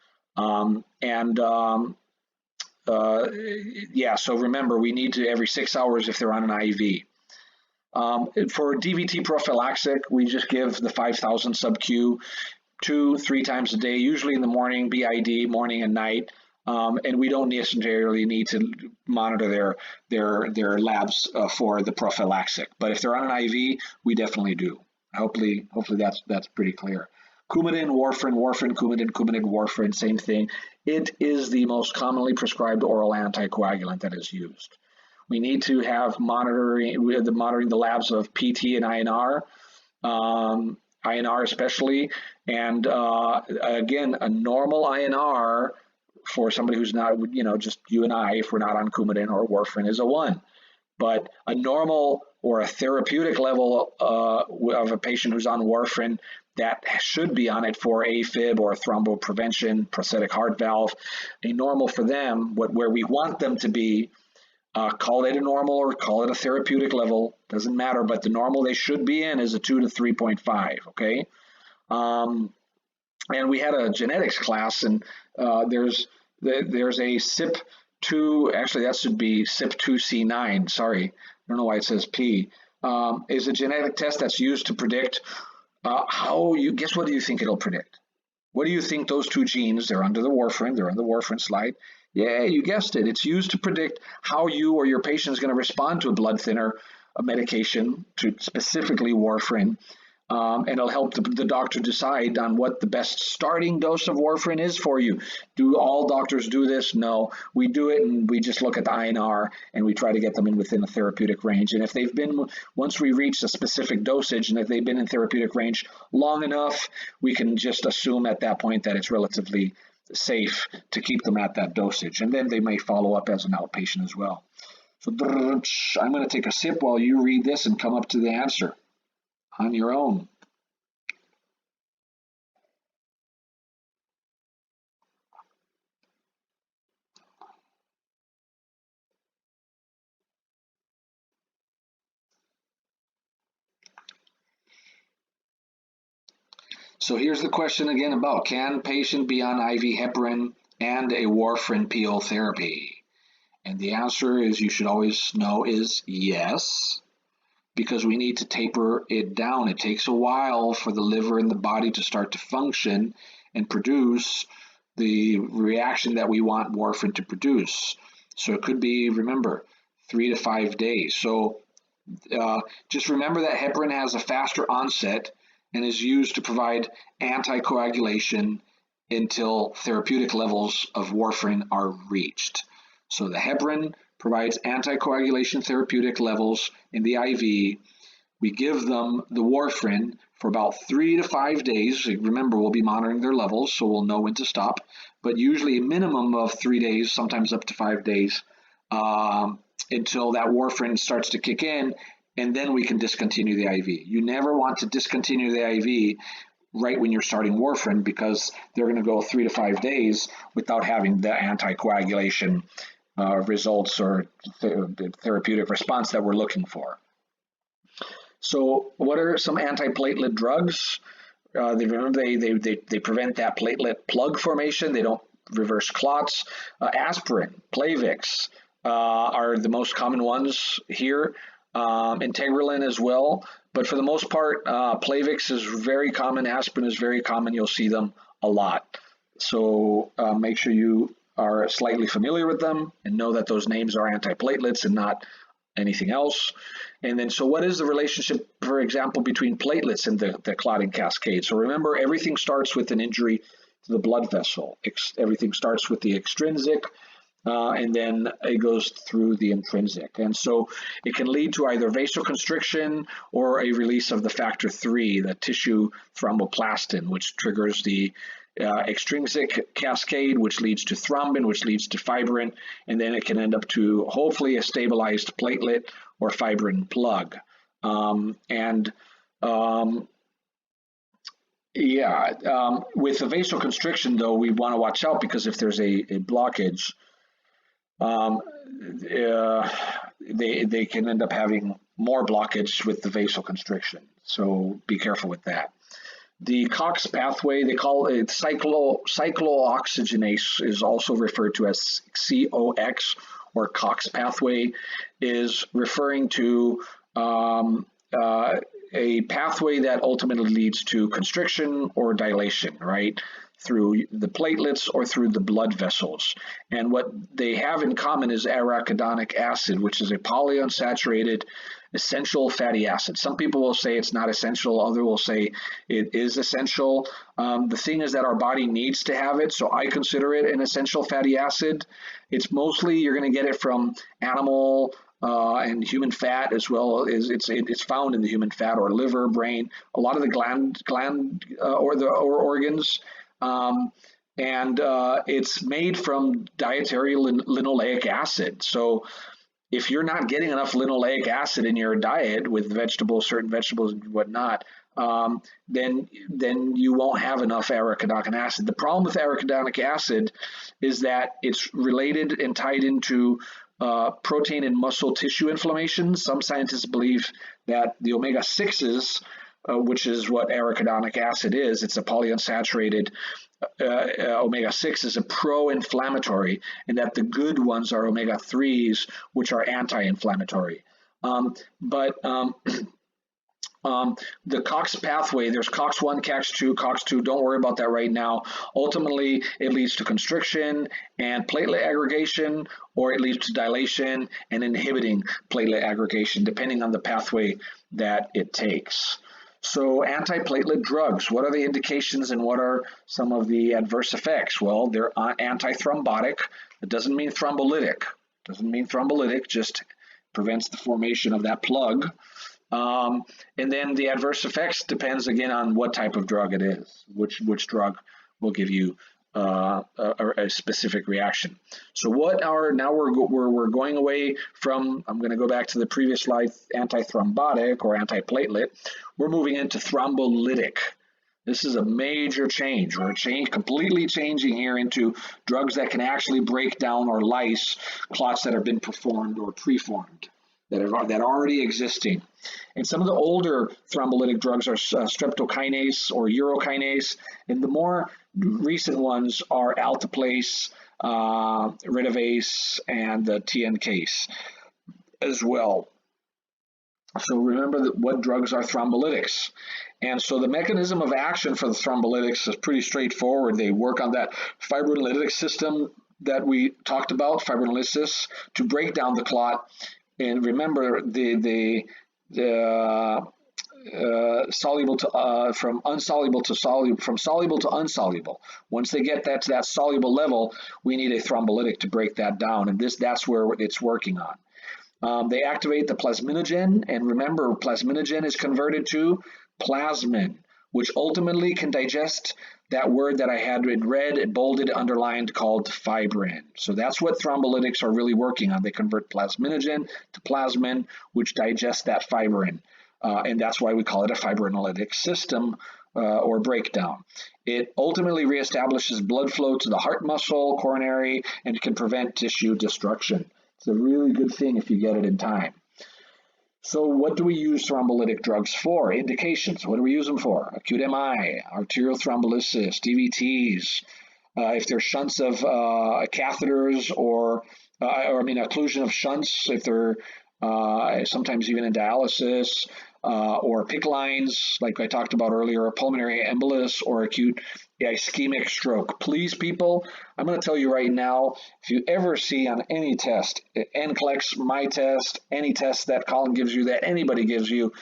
S1: So remember, we need to every 6 hours if they're on an IV. For DVT prophylactic, we just give the 5,000 sub-Q 2-3 times a day, usually in the morning, BID, morning and night. And we don't necessarily need to monitor their labs for the prophylactic. But if they're on an IV, we definitely do. Hopefully that's pretty clear. Coumadin, warfarin, Coumadin, warfarin, same thing. It is the most commonly prescribed oral anticoagulant that is used. We need to have monitoring the labs of PT and INR, INR especially, and again, a normal INR for somebody who's not, just you and I, if we're not on Coumadin or warfarin, is a 1. But a normal or a therapeutic level of a patient who's on warfarin that should be on it for AFib or thromboprevention, prosthetic heart valve, a normal for them, where we want them to be, call it a normal or call it a therapeutic level, doesn't matter, but the normal they should be in is a 2 to 3.5, okay? And we had a genetics class, and there's there's a CYP2, actually that should be CYP2C9, sorry, I don't know why it says P, is a genetic test that's used to predict guess what do you think it'll predict? What do you think those two genes, they're under the warfarin slide. Yeah, you guessed it. It's used to predict how you or your patient is going to respond to a blood thinner, a medication, to specifically warfarin. And it'll help the doctor decide on what the best starting dose of warfarin is for you. Do all doctors do this? No. We do it, and we just look at the INR, and we try to get them in within a therapeutic range. And if they've been, once we reach a specific dosage, and if they've been in therapeutic range long enough, we can just assume at that point that it's relatively safe to keep them at that dosage. And then they may follow up as an outpatient as well. So I'm going to take a sip while you read this and come up to the answer on your own. So here's the question again about, can patient be on IV heparin and a warfarin PO therapy? And the answer, is you should always know, is yes, because we need to taper it down. It takes a while for the liver and the body to start to function and produce the reaction that we want warfarin to produce. So it could be, remember, 3 to 5 days. So just remember that heparin has a faster onset and is used to provide anticoagulation until therapeutic levels of warfarin are reached. So the heparin provides anticoagulation therapeutic levels in the IV. We give them the warfarin for about 3 to 5 days. Remember, we'll be monitoring their levels, so we'll know when to stop, but usually a minimum of 3 days, sometimes up to 5 days, until that warfarin starts to kick in, and then we can discontinue the IV. You never want to discontinue the IV right when you're starting warfarin, because they're going to go 3 to 5 days without having the anticoagulation results or the therapeutic response that we're looking for. So what are some antiplatelet drugs? They prevent that platelet plug formation. They don't reverse clots. Aspirin, Plavix are the most common ones here. Integralin as well. But for the most part, Plavix is very common. Aspirin is very common. You'll see them a lot. So make sure you are slightly familiar with them and know that those names are antiplatelets and not anything else. And then, so what is the relationship, for example, between platelets and the clotting cascade? So remember, everything starts with an injury to the blood vessel. Everything starts with the extrinsic, and then it goes through the intrinsic. And so it can lead to either vasoconstriction or a release of the factor 3, the tissue thromboplastin, which triggers the extrinsic cascade, which leads to thrombin, which leads to fibrin, and then it can end up to hopefully a stabilized platelet or fibrin plug. With the vasoconstriction, though, we want to watch out, because if there's a blockage, they can end up having more blockage with the vasoconstriction. So be careful with that. The COX pathway, they call it cyclooxygenase, is also referred to as COX, or COX pathway, is referring to a pathway that ultimately leads to constriction or dilation, right, through the platelets or through the blood vessels. And what they have in common is arachidonic acid, which is a polyunsaturated essential fatty acid. Some people will say it's not essential, others will say it is essential. The thing is that our body needs to have it, so I consider it an essential fatty acid. It's mostly, you're going to get it from animal and human fat, as well as it's found in the human fat or liver, brain, a lot of the gland or organs. It's made from dietary linoleic acid. So if you're not getting enough linoleic acid in your diet with vegetables, certain vegetables and whatnot, then you won't have enough arachidonic acid. The problem with arachidonic acid is that it's related and tied into protein and muscle tissue inflammation. Some scientists believe that the omega-6s, which is what arachidonic acid is, it's a polyunsaturated omega-6 is a pro-inflammatory, and that the good ones are omega-3s, which are anti-inflammatory. But the COX pathway, there's COX-1, COX-2, COX-2, don't worry about that right now. Ultimately, it leads to constriction and platelet aggregation, or it leads to dilation and inhibiting platelet aggregation, depending on the pathway that it takes. So antiplatelet drugs, what are the indications and what are some of the adverse effects? Well, they're antithrombotic. It doesn't mean thrombolytic. Doesn't mean thrombolytic, just prevents the formation of that plug. And then the adverse effects depends again on what type of drug it is, which drug will give you a specific reaction. So what are, now we're going away from, I'm going to go back to the previous slide, antithrombotic or antiplatelet. We're moving into thrombolytic. This is a major change. We're completely changing here into drugs that can actually break down or lyse clots that have been performed or preformed, that are already existing. And some of the older thrombolytic drugs are streptokinase or urokinase, and the more recent ones are alteplase, ridovase, and the TNCase as well. So remember what drugs are thrombolytics. And so the mechanism of action for the thrombolytics is pretty straightforward. They work on that fibrinolytic system that we talked about, fibrinolysis, to break down the clot. And remember, soluble to from insoluble to soluble, from soluble to unsoluble. Once they get that to that soluble level, we need a thrombolytic to break that down, and that's where it's working on. They activate the plasminogen, and remember, plasminogen is converted to plasmin, which ultimately can digest that word that I had in red and bolded, underlined, called fibrin. So that's what thrombolytics are really working on. They convert plasminogen to plasmin, which digests that fibrin. And that's why we call it a fibrinolytic system or breakdown. It ultimately reestablishes blood flow to the heart muscle, coronary, and can prevent tissue destruction. It's a really good thing if you get it in time. So what do we use thrombolytic drugs for? Indications, what do we use them for? Acute MI, arterial thrombolysis, DVTs, if there's shunts of catheters or occlusion of shunts, if they're sometimes even in dialysis, or PICC lines, like I talked about earlier, pulmonary embolus or acute ischemic stroke. Please, people, I'm going to tell you right now, if you ever see on any test, NCLEX, my test, any test that Colin gives you, that anybody gives you,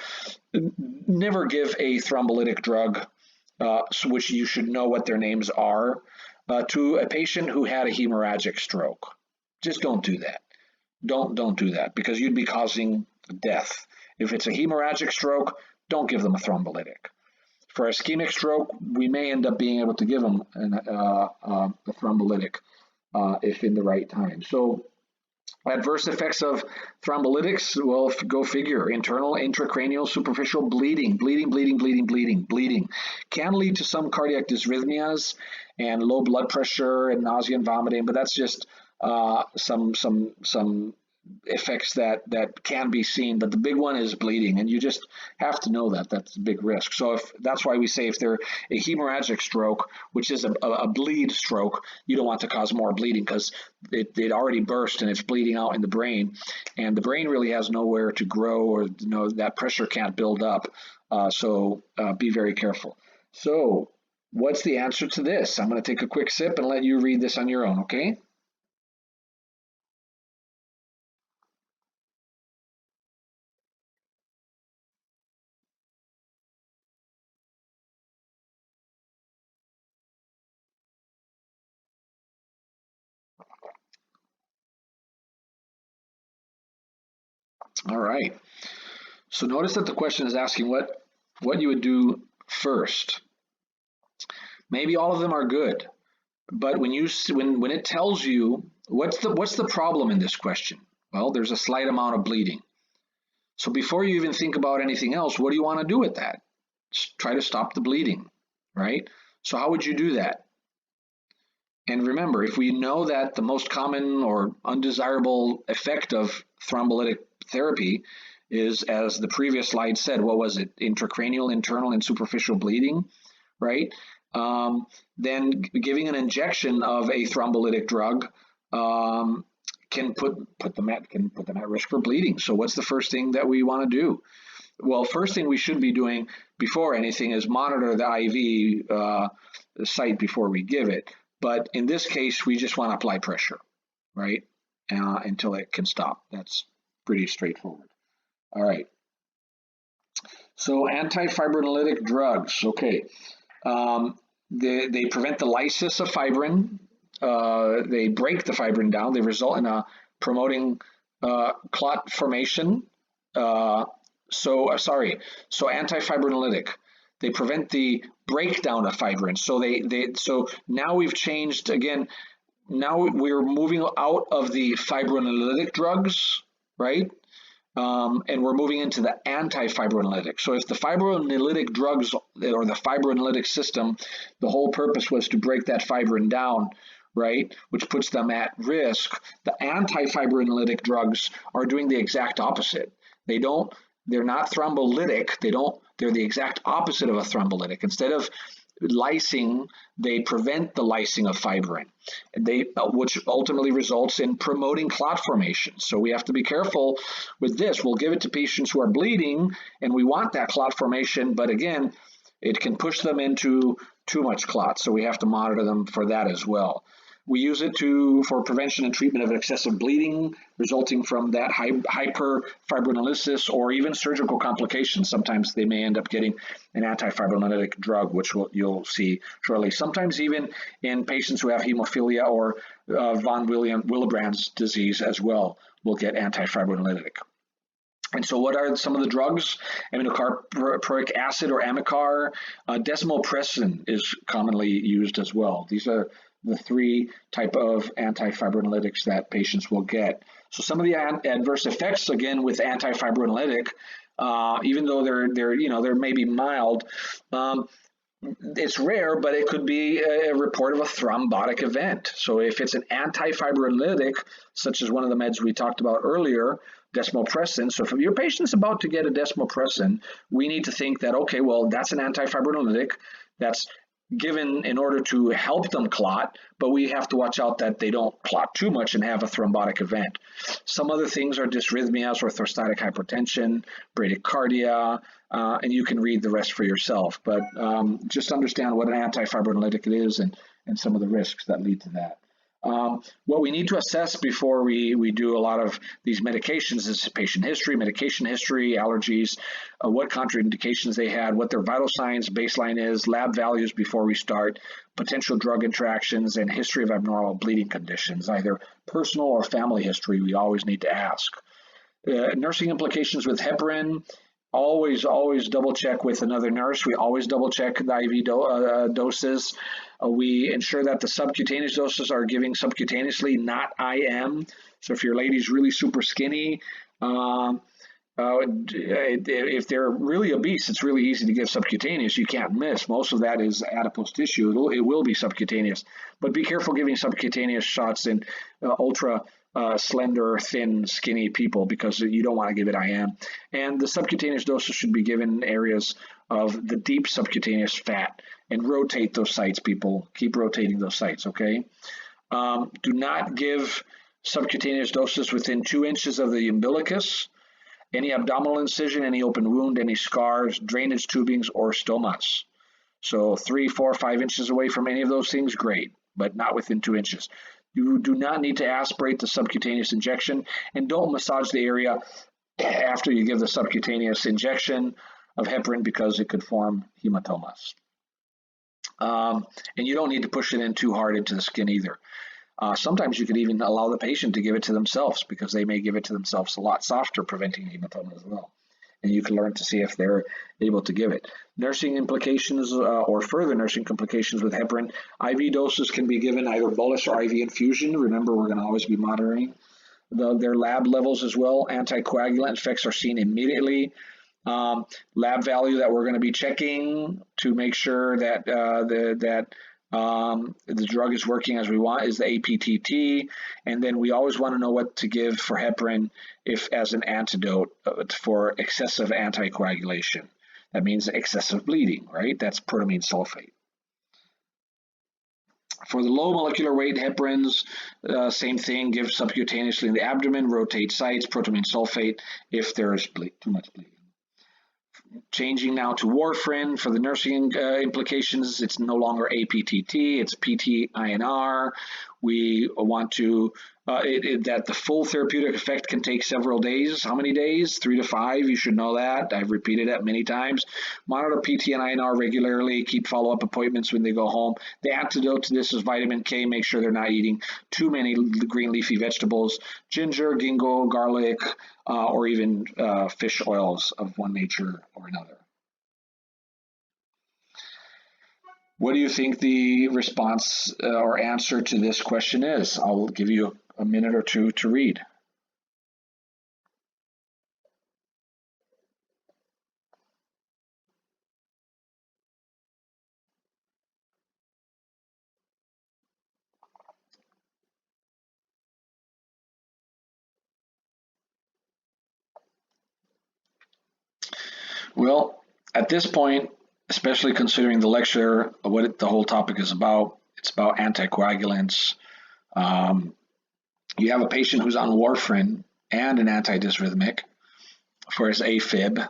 S1: never give a thrombolytic drug, which you should know what their names are, to a patient who had a hemorrhagic stroke. Just don't do that. Don't do that, because you'd be causing death. If it's a hemorrhagic stroke, don't give them a thrombolytic. For ischemic stroke, we may end up being able to give them a thrombolytic if in the right time. So adverse effects of thrombolytics, well, go figure. Internal, intracranial, superficial bleeding, bleeding. Can lead to some cardiac dysrhythmias and low blood pressure and nausea and vomiting, but that's just some effects that can be seen, but the big one is bleeding, and you just have to know that that's a big risk. So that's why we say if they're a hemorrhagic stroke, which is a bleed stroke, you don't want to cause more bleeding because it already burst and it's bleeding out in the brain, and the brain really has nowhere to grow, or that pressure can't build up. So be very careful. So what's the answer to this? I'm going to take a quick sip and let you read this on your own, okay? All right. So notice that the question is asking what you would do first. Maybe all of them are good, but when it tells you what's the problem in this question? Well, there's a slight amount of bleeding. So before you even think about anything else, what do you want to do with that? Try to stop the bleeding, right? So how would you do that? And remember, if we know that the most common or undesirable effect of thrombolytic therapy is, as the previous slide said, what was it? Intracranial, internal, and superficial bleeding, right? then giving an injection of a thrombolytic drug can put them at risk for bleeding. So what's the first thing that we want to do? Well, first thing we should be doing before anything is monitor the IV site before we give it. But in this case, we just want to apply pressure, right, until it can stop. That's pretty straightforward. All right. So antifibrinolytic drugs, okay. They prevent the lysis of fibrin. They break the fibrin down. They result in promoting clot formation. So antifibrinolytic. They prevent the breakdown of fibrin. So now we've changed again. Now we're moving out of the fibrinolytic drugs, right? And we're moving into the antifibrinolytic. So if the fibrinolytic drugs or the fibrinolytic system, the whole purpose was to break that fibrin down, right, which puts them at risk, the antifibrinolytic drugs are doing the exact opposite. They're not thrombolytic. They're the exact opposite of a thrombolytic. Instead of lysing, they prevent the lysing of fibrin, which ultimately results in promoting clot formation. So we have to be careful with this. We'll give it to patients who are bleeding, and we want that clot formation, but again, it can push them into too much clot. So we have to monitor them for that as well. We use it for prevention and treatment of excessive bleeding resulting from that hyperfibrinolysis or even surgical complications. Sometimes they may end up getting an antifibrinolytic drug, which you'll see shortly. Sometimes even in patients who have hemophilia or von Willebrand's disease as well, will get antifibrinolytic. And so what are some of the drugs? Aminocarporic acid or Amicar. Desmopressin is commonly used as well. These are the three type of antifibrinolytics that patients will get. So some of the adverse effects, again, with antifibrinolytic, even though they're maybe mild, it's rare, but it could be a report of a thrombotic event. So if it's an antifibrinolytic, such as one of the meds we talked about earlier, desmopressin. So if your patient's about to get a desmopressin, we need to think that, okay, well, that's an antifibrinolytic. That's given in order to help them clot, but we have to watch out that they don't clot too much and have a thrombotic event. Some other things are dysrhythmias, orthostatic hypertension, bradycardia, and you can read the rest for yourself. But just understand what an antifibrinolytic it is and some of the risks that lead to that. What we need to assess before we do a lot of these medications is patient history, medication history, allergies, what contraindications they had, what their vital signs baseline is, lab values before we start, potential drug interactions, and history of abnormal bleeding conditions, either personal or family history. We always need to ask. Nursing implications with heparin. Always double check with another nurse. We always double check the IV doses. We ensure that the subcutaneous doses are giving subcutaneously, not IM. So if your lady's really super skinny, if they're really obese, it's really easy to give subcutaneous. You can't miss. Most of that is adipose tissue. It will be subcutaneous. But be careful giving subcutaneous shots in ultra slender, thin, skinny people because you don't want to give it IM. And the subcutaneous doses should be given in areas of the deep subcutaneous fat and rotate those sites, people. Keep rotating those sites, okay? Do not give subcutaneous doses within 2 inches of the umbilicus, any abdominal incision, any open wound, any scars, drainage tubings, or stomas. So 3, 4, 5 inches away from any of those things, great, but not within 2 inches. You do not need to aspirate the subcutaneous injection, and don't massage the area after you give the subcutaneous injection of heparin because it could form hematomas. And you don't need to push it in too hard into the skin either. Sometimes you could even allow the patient to give it to themselves because they may give it to themselves a lot softer, preventing hematoma as well. And you can learn to see if they're able to give it. Nursing implications or further nursing complications with heparin. IV doses can be given either bolus or IV infusion. Remember, we're going to always be monitoring their lab levels as well. Anticoagulant effects are seen immediately. Lab value that we're going to be checking to make sure that the drug is working as we want is the APTT, and then we always want to know what to give for heparin if as an antidote for excessive anticoagulation. That means excessive bleeding, right? That's protamine sulfate. For the low molecular weight heparins, same thing, give subcutaneously in the abdomen, rotate sites, protamine sulfate if there's too much bleeding. Changing now to warfarin for the nursing implications, it's no longer APTT, it's PTINR. We want to that the full therapeutic effect can take several days. How many days? 3 to 5. You should know that. I've repeated that many times. Monitor PT and INR regularly. Keep follow-up appointments when they go home. The antidote to this is vitamin K. Make sure they're not eating too many green leafy vegetables, ginger, ginkgo, garlic, or even fish oils of one nature or another. What do you think the response or answer to this question is? I'll give you a minute or two to read. Well, at this point, especially considering the lecture, what the whole topic is about, it's about anticoagulants. Um, you have a patient who's on warfarin and an antidysrhythmic for his AFib,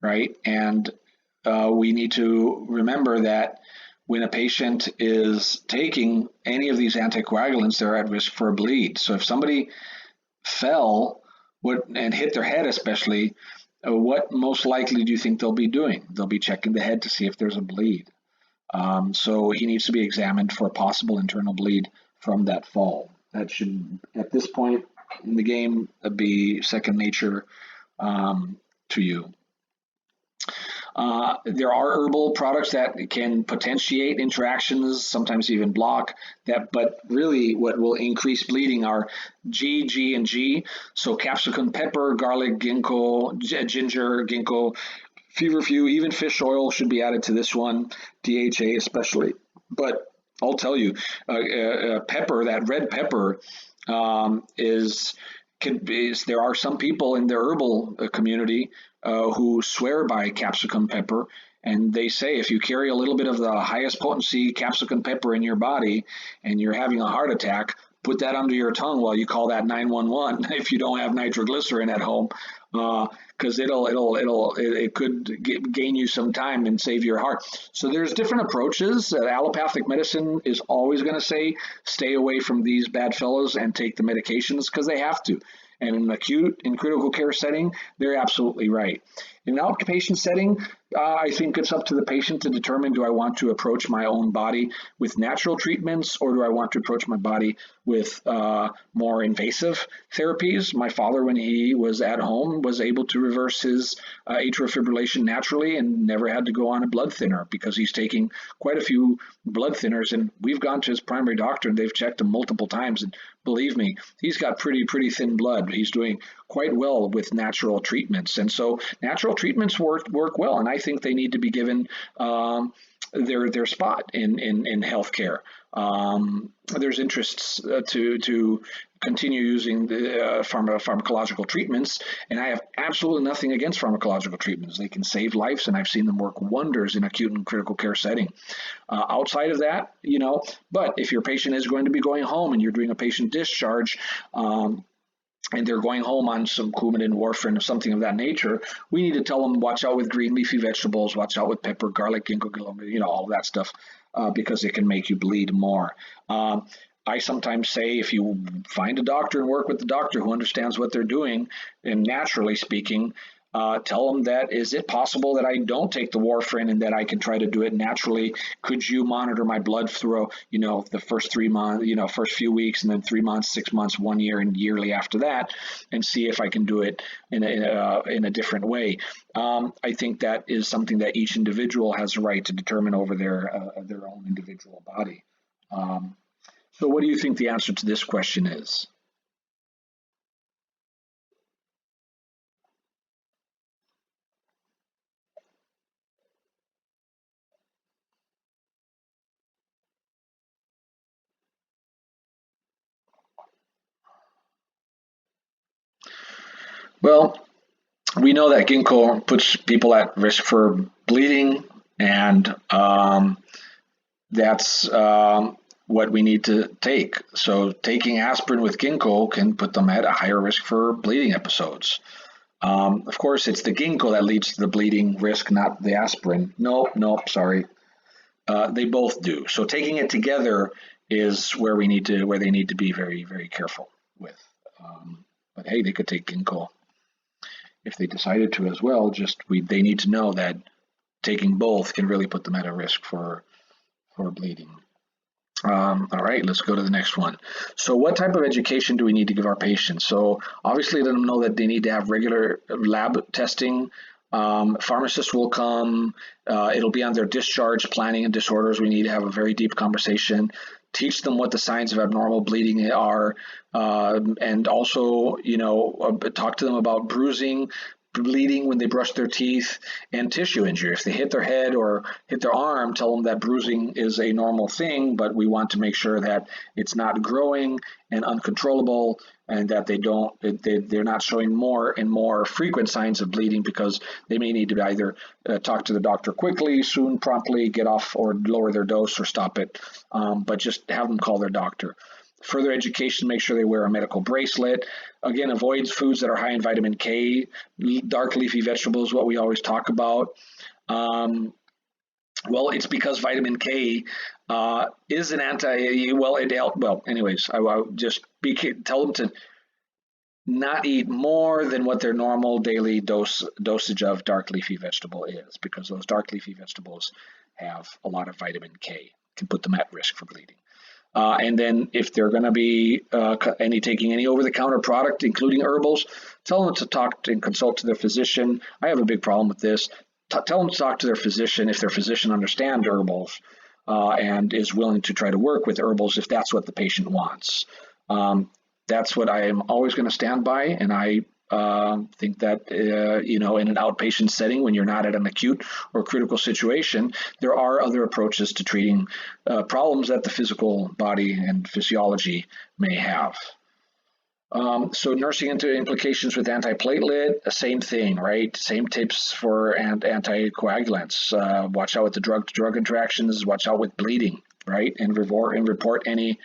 S1: right? And we need to remember that when a patient is taking any of these anticoagulants, they're at risk for a bleed. So if somebody fell and hit their head especially, what most likely do you think they'll be doing? They'll be checking the head to see if there's a bleed. So he needs to be examined for a possible internal bleed from that fall. That should, at this point in the game, be second nature to you. There are herbal products that can potentiate interactions, sometimes even block that, but really what will increase bleeding are G, and G. So capsicum pepper, garlic, ginkgo, ginger, ginkgo, feverfew, even fish oil should be added to this one, DHA especially. But I'll tell you, pepper, that red pepper, there are some people in the herbal community who swear by capsicum pepper, and they say if you carry a little bit of the highest potency capsicum pepper in your body and you're having a heart attack, put that under your tongue while you call that 911 if you don't have nitroglycerin at home, because it could gain you some time and save your heart. So there's different approaches. Allopathic medicine is always going to say stay away from these bad fellows and take the medications because they have to. And in acute and critical care setting, they're absolutely right. In an outpatient setting, I think it's up to the patient to determine, do I want to approach my own body with natural treatments or do I want to approach my body with more invasive therapies? My father, when he was at home, was able to reverse his atrial fibrillation naturally and never had to go on a blood thinner because he's taking quite a few blood thinners. And we've gone to his primary doctor and they've checked him multiple times. And believe me, he's got pretty thin blood. He's doing quite well with natural treatments. And so natural treatments work well. And I think they need to be given their spot in healthcare. There's interests to continue using the pharmacological treatments, and I have absolutely nothing against pharmacological treatments. They can save lives, and I've seen them work wonders in acute and critical care setting. Outside of that, but if your patient is going to be going home and you're doing a patient discharge, and they're going home on some Coumadin, warfarin, or something of that nature, we need to tell them, watch out with green leafy vegetables, watch out with pepper, garlic, ginkgo, all of that stuff, because it can make you bleed more. I sometimes say if you find a doctor and work with the doctor who understands what they're doing, and naturally speaking, tell them that, is it possible that I don't take the warfarin and that I can try to do it naturally? Could you monitor my blood through, the first 3 months, first few weeks, and then 3 months, 6 months, 1 year, and yearly after that, and see if I can do it in a different way? I think that is something that each individual has a right to determine over their own individual body. So what do you think the answer to this question is? Well, we know that ginkgo puts people at risk for bleeding, and that's what we need to take. So taking aspirin with ginkgo can put them at a higher risk for bleeding episodes. Of course, it's the ginkgo that leads to the bleeding risk, not the aspirin. Nope, sorry. They both do. So taking it together is where they need to be very, very careful with. But hey, they could take ginkgo if they decided to as well. They need to know that taking both can really put them at a risk for bleeding. All right, let's go to the next one. So what type of education do we need to give our patients? So obviously let them know that they need to have regular lab testing. Pharmacists will come. It'll be on their discharge planning and disorders. We need to have a very deep conversation. Teach them what the signs of abnormal bleeding are, and also, talk to them about bruising, bleeding when they brush their teeth, and tissue injury. If they hit their head or hit their arm, tell them that bruising is a normal thing, but we want to make sure that it's not growing and uncontrollable, and that they're not showing more and more frequent signs of bleeding, because they may need to either talk to the doctor quickly, soon, promptly, get off or lower their dose or stop it, but just have them call their doctor. Further education, make sure they wear a medical bracelet. Again, avoid foods that are high in vitamin K. Dark leafy vegetables, what we always talk about. Well, it's because vitamin K is an anyways, I'll just tell them to not eat more than what their normal daily dosage of dark leafy vegetable is, because those dark leafy vegetables have a lot of vitamin K, can put them at risk for bleeding. And then if they're going to be taking any over-the-counter product, including herbals, tell them to talk and consult to their physician. I have a big problem with this. Tell them to talk to their physician if their physician understands herbals and is willing to try to work with herbals if that's what the patient wants. That's what I am always going to stand by, and I think that in an outpatient setting, when you're not at an acute or critical situation, there are other approaches to treating problems that the physical body and physiology may have. So nursing into implications with antiplatelet, same thing, right? Same tips for anticoagulants. Watch out with the drug-to-drug interactions. Watch out with bleeding, right? And report any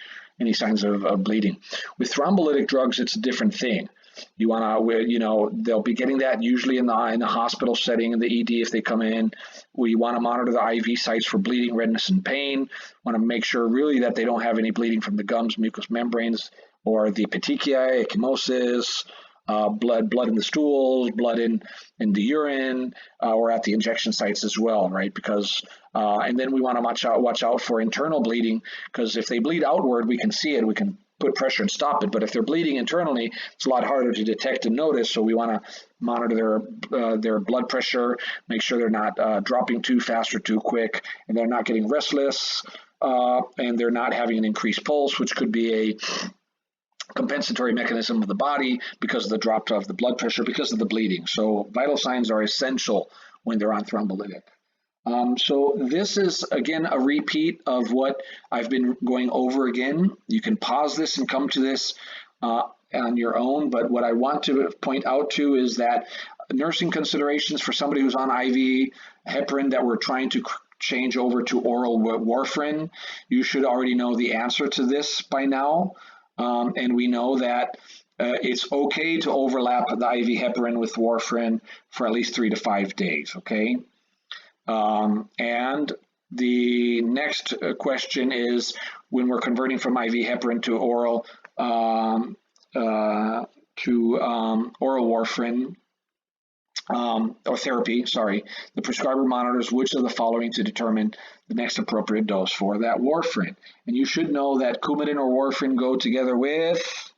S1: signs of bleeding. With thrombolytic drugs, it's a different thing. You want to, they'll be getting that usually in the hospital setting, in the ED if they come in. We want to monitor the IV sites for bleeding, redness, and pain. Want to make sure really that they don't have any bleeding from the gums, mucous membranes, or the petechiae, ecchymosis, blood in the stools, blood in the urine, or at the injection sites as well, right? Because and then we want to watch out for internal bleeding, because if they bleed outward, we can see it, we can put pressure and stop it. But if they're bleeding internally, it's a lot harder to detect and notice. So we want to monitor their blood pressure, make sure they're not dropping too fast or too quick, and they're not getting restless, and they're not having an increased pulse, which could be a compensatory mechanism of the body because of the drop of the blood pressure, because of the bleeding. So vital signs are essential when they're on thrombolytic. So this is, again, a repeat of what I've been going over again. You can pause this and come to this on your own, but what I want to point out to is that nursing considerations for somebody who's on IV heparin that we're trying to change over to oral warfarin, you should already know the answer to this by now. And we know that it's okay to overlap the IV heparin with warfarin for at least 3 to 5 days, okay? And the next question is, when we're converting from IV heparin to oral warfarin, or therapy, sorry, the prescriber monitors which of the following to determine the next appropriate dose for that warfarin. And you should know that Coumadin or warfarin go together with,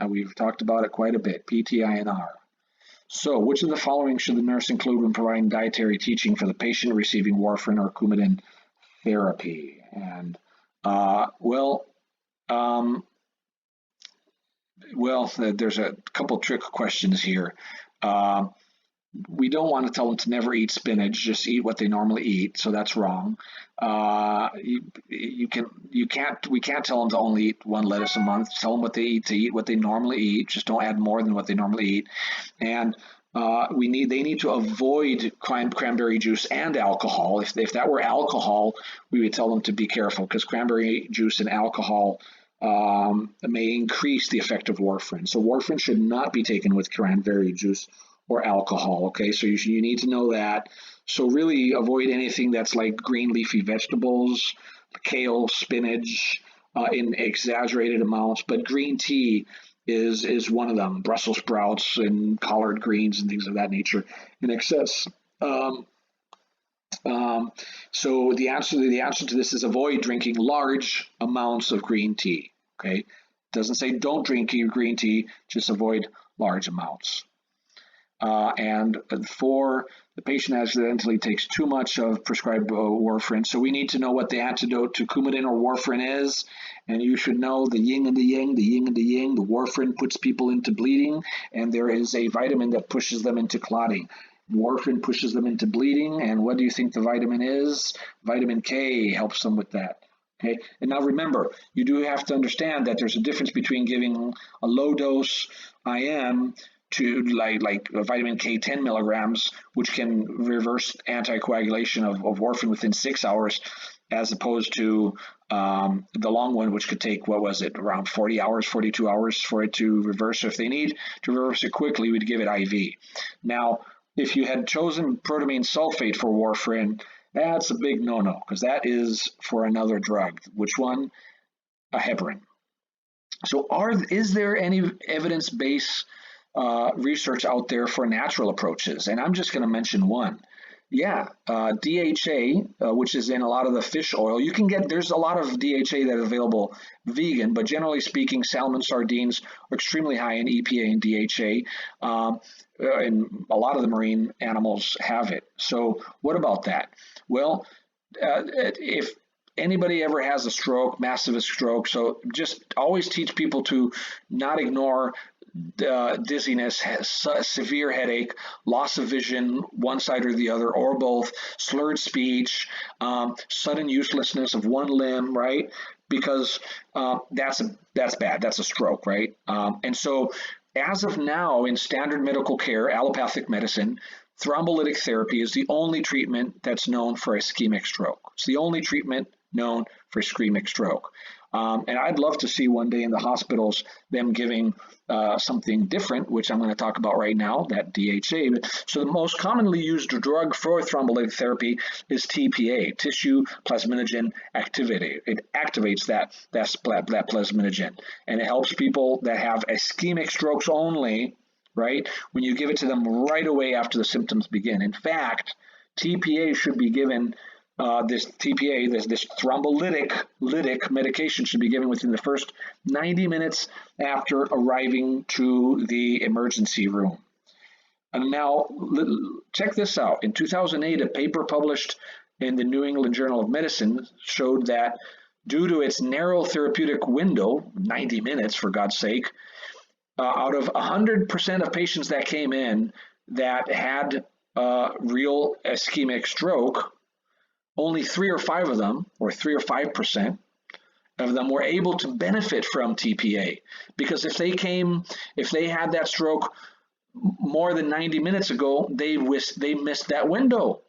S1: and we've talked about it quite a bit, PT-INR. So which of the following should the nurse include when providing dietary teaching for the patient receiving warfarin or Coumadin therapy? And there's a couple trick questions here. We don't want to tell them to never eat spinach, just eat what they normally eat. So that's wrong. We can't tell them to only eat one lettuce a month. Tell them what they eat to eat what they normally eat. Just don't add more than what they normally eat. And they need to avoid cranberry juice and alcohol. If that were alcohol, we would tell them to be careful, because cranberry juice and alcohol may increase the effect of warfarin. So warfarin should not be taken with cranberry juice or alcohol. Okay, so you need to know that. So really avoid anything that's like green leafy vegetables, kale, spinach, in exaggerated amounts. But green tea is one of them. Brussels sprouts and collard greens and things of that nature in excess. So the answer to this is avoid drinking large amounts of green tea. Okay, it doesn't say don't drink your green tea, just avoid large amounts. And 4, the patient accidentally takes too much of prescribed warfarin. So we need to know what the antidote to Coumadin or warfarin is. And you should know the yin and the yang, the yin and the yang. The warfarin puts people into bleeding, and there is a vitamin that pushes them into clotting. Warfarin pushes them into bleeding, and what do you think the vitamin is? Vitamin K helps them with that. Okay, and now remember, you do have to understand that there's a difference between giving a low dose IM to like vitamin K 10 milligrams, which can reverse anticoagulation of warfarin within 6 hours, as opposed to the long one, which could take, what was it, around 40 hours, 42 hours for it to reverse. So if they need to reverse it quickly, we'd give it IV. Now, if you had chosen protamine sulfate for warfarin, that's a big no-no, because that is for another drug. Which one? A heparin. So is there any evidence-based research out there for natural approaches? And I'm just going to mention one. Yeah, DHA, which is in a lot of the fish oil. You can get, there's a lot of DHA that is available vegan, but generally speaking, salmon, sardines are extremely high in EPA and DHA, and a lot of the marine animals have it. So what about that? Well, if anybody ever has a stroke, massive stroke, so just always teach people to not ignore dizziness, severe headache, loss of vision, one side or the other, or both, slurred speech, sudden uselessness of one limb, right? Because that's bad. That's a stroke, right? And so as of now, in standard medical care, allopathic medicine, thrombolytic therapy is the only treatment that's known for ischemic stroke. It's the only treatment known for ischemic stroke. And I'd love to see one day in the hospitals them giving something different, which I'm going to talk about right now, that DHA. So the most commonly used drug for thrombolytic therapy is TPA, tissue plasminogen activity. It activates that plasminogen, and it helps people that have ischemic strokes only, right, when you give it to them right away after the symptoms begin. In fact, TPA should be given, this thrombolytic medication should be given within the first 90 minutes after arriving to the emergency room. And now, check this out. In 2008, a paper published in the New England Journal of Medicine showed that due to its narrow therapeutic window, 90 minutes for God's sake, out of 100% of patients that came in that had real ischemic stroke, only 3 or 5 of them, or 3 or 5% of them, were able to benefit from TPA. Because if they had that stroke more than 90 minutes ago, they missed that window.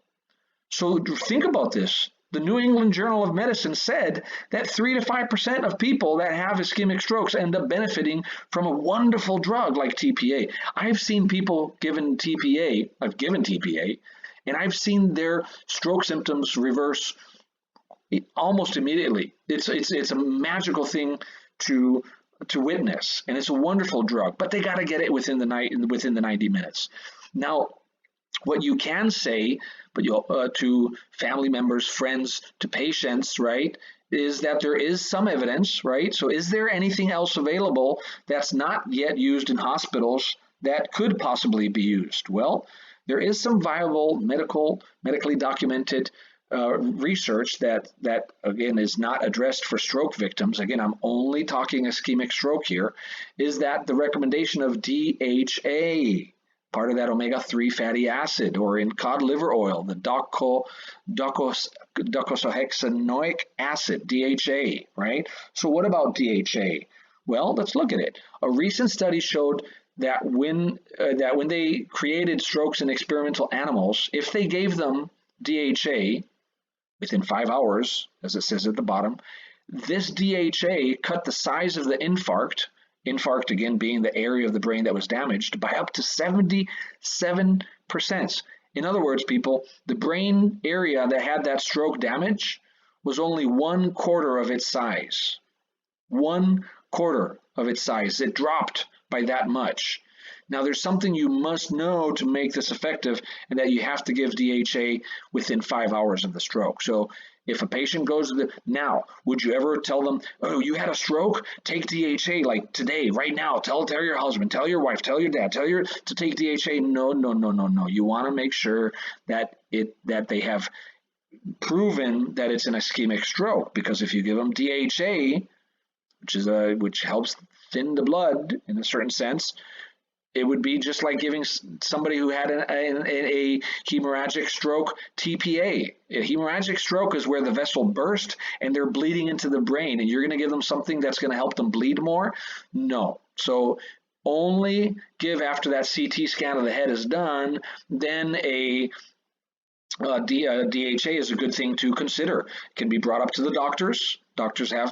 S1: So think about this. The New England Journal of Medicine said that 3 to 5% of people that have ischemic strokes end up benefiting from a wonderful drug like TPA. I've seen people given TPA, and I've seen their stroke symptoms reverse almost immediately. It's a magical thing to witness, and it's a wonderful drug. But they got to get it within the 90 minutes. Now, what you can say, but to family members, friends, to patients, right, is that there is some evidence, right? So is there anything else available that's not yet used in hospitals that could possibly be used? Well, there is some viable medically documented research that again is not addressed for stroke victims. Again, I'm only talking ischemic stroke here. Is that the recommendation of DHA, part of that omega-3 fatty acid, or in cod liver oil, the docosahexaenoic acid, DHA, right? So what about DHA? Well, let's look at it. A recent study showed that when they created strokes in experimental animals, if they gave them DHA within 5 hours, as it says at the bottom, this DHA cut the size of the infarct again being the area of the brain that was damaged, by up to 77%. In other words, people, the brain area that had that stroke damage was only 1/4 of its size. 1/4 of its size. It dropped by that much. Now, there's something you must know to make this effective, and that you have to give DHA within 5 hours of the stroke. So if a patient goes to now, would you ever tell them, oh, you had a stroke? Take DHA like today, right now. Tell your husband, tell your wife, tell your dad, to take DHA. No, no, no, no, no. You want to make sure that they have proven that it's an ischemic stroke, because if you give them DHA, which helps thin the blood in a certain sense, it would be just like giving somebody who had a hemorrhagic stroke TPA. A hemorrhagic stroke is where the vessel burst and they're bleeding into the brain, and you're going to give them something that's going to help them bleed more? No. So only give after that CT scan of the head is done. Then a DHA is a good thing to consider. It can be brought up to the doctors. Doctors have,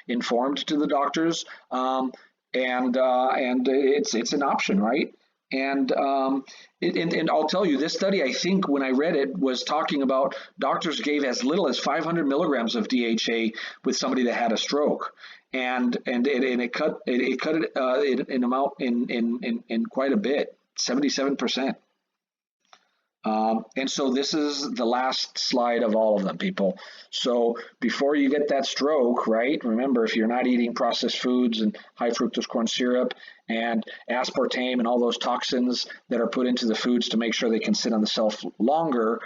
S1: informed to the doctors. And it's an option, right? And I'll tell you, this study, I think when I read it, was talking about doctors gave as little as 500 milligrams of DHA with somebody that had a stroke, and it cut it in amount in quite a bit, 77%. And so this is the last slide of all of them, people. So before you get that stroke, right, remember, if you're not eating processed foods and high fructose corn syrup and aspartame and all those toxins that are put into the foods to make sure they can sit on the shelf longer,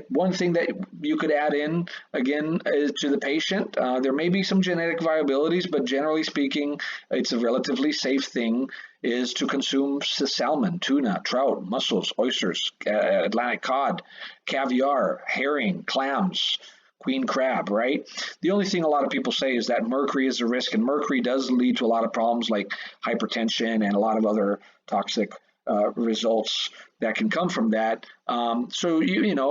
S1: one thing that you could add in, again, is to the patient, there may be some genetic viabilities, but generally speaking, it's a relatively safe thing, is to consume salmon, tuna, trout, mussels, oysters, Atlantic cod, caviar, herring, clams, queen crab, right? The only thing a lot of people say is that mercury is a risk, and mercury does lead to a lot of problems like hypertension and a lot of other toxic results that can come from that. So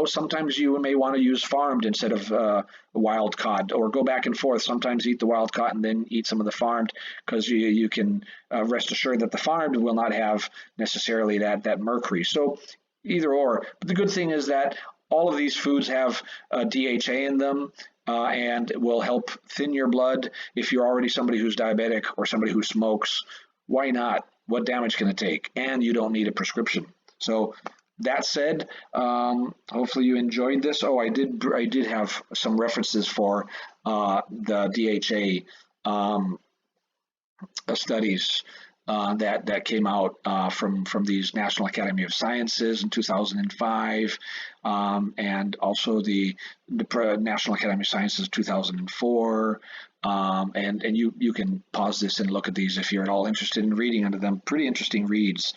S1: sometimes you may want to use farmed instead of wild caught, or go back and forth. Sometimes eat the wild caught and then eat some of the farmed, because you can rest assured that the farmed will not have necessarily that mercury. So either or. But the good thing is that all of these foods have DHA in them, and will help thin your blood. If you're already somebody who's diabetic or somebody who smokes, why not? What damage can it take? And you don't need a prescription. So that said, hopefully you enjoyed this. Oh, I did have some references for the DHA studies that came out from these National Academy of Sciences in 2005, and also the National Academy of Sciences 2004. And you can pause this and look at these if you're at all interested in reading into them. Pretty interesting reads,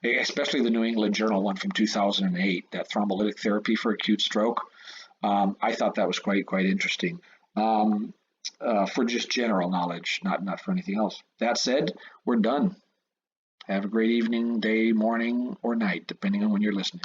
S1: especially the New England Journal one from 2008, that thrombolytic therapy for acute stroke. I thought that was quite interesting. For just general knowledge, not for anything else. That said, we're done. Have a great evening, day, morning, or night, depending on when you're listening.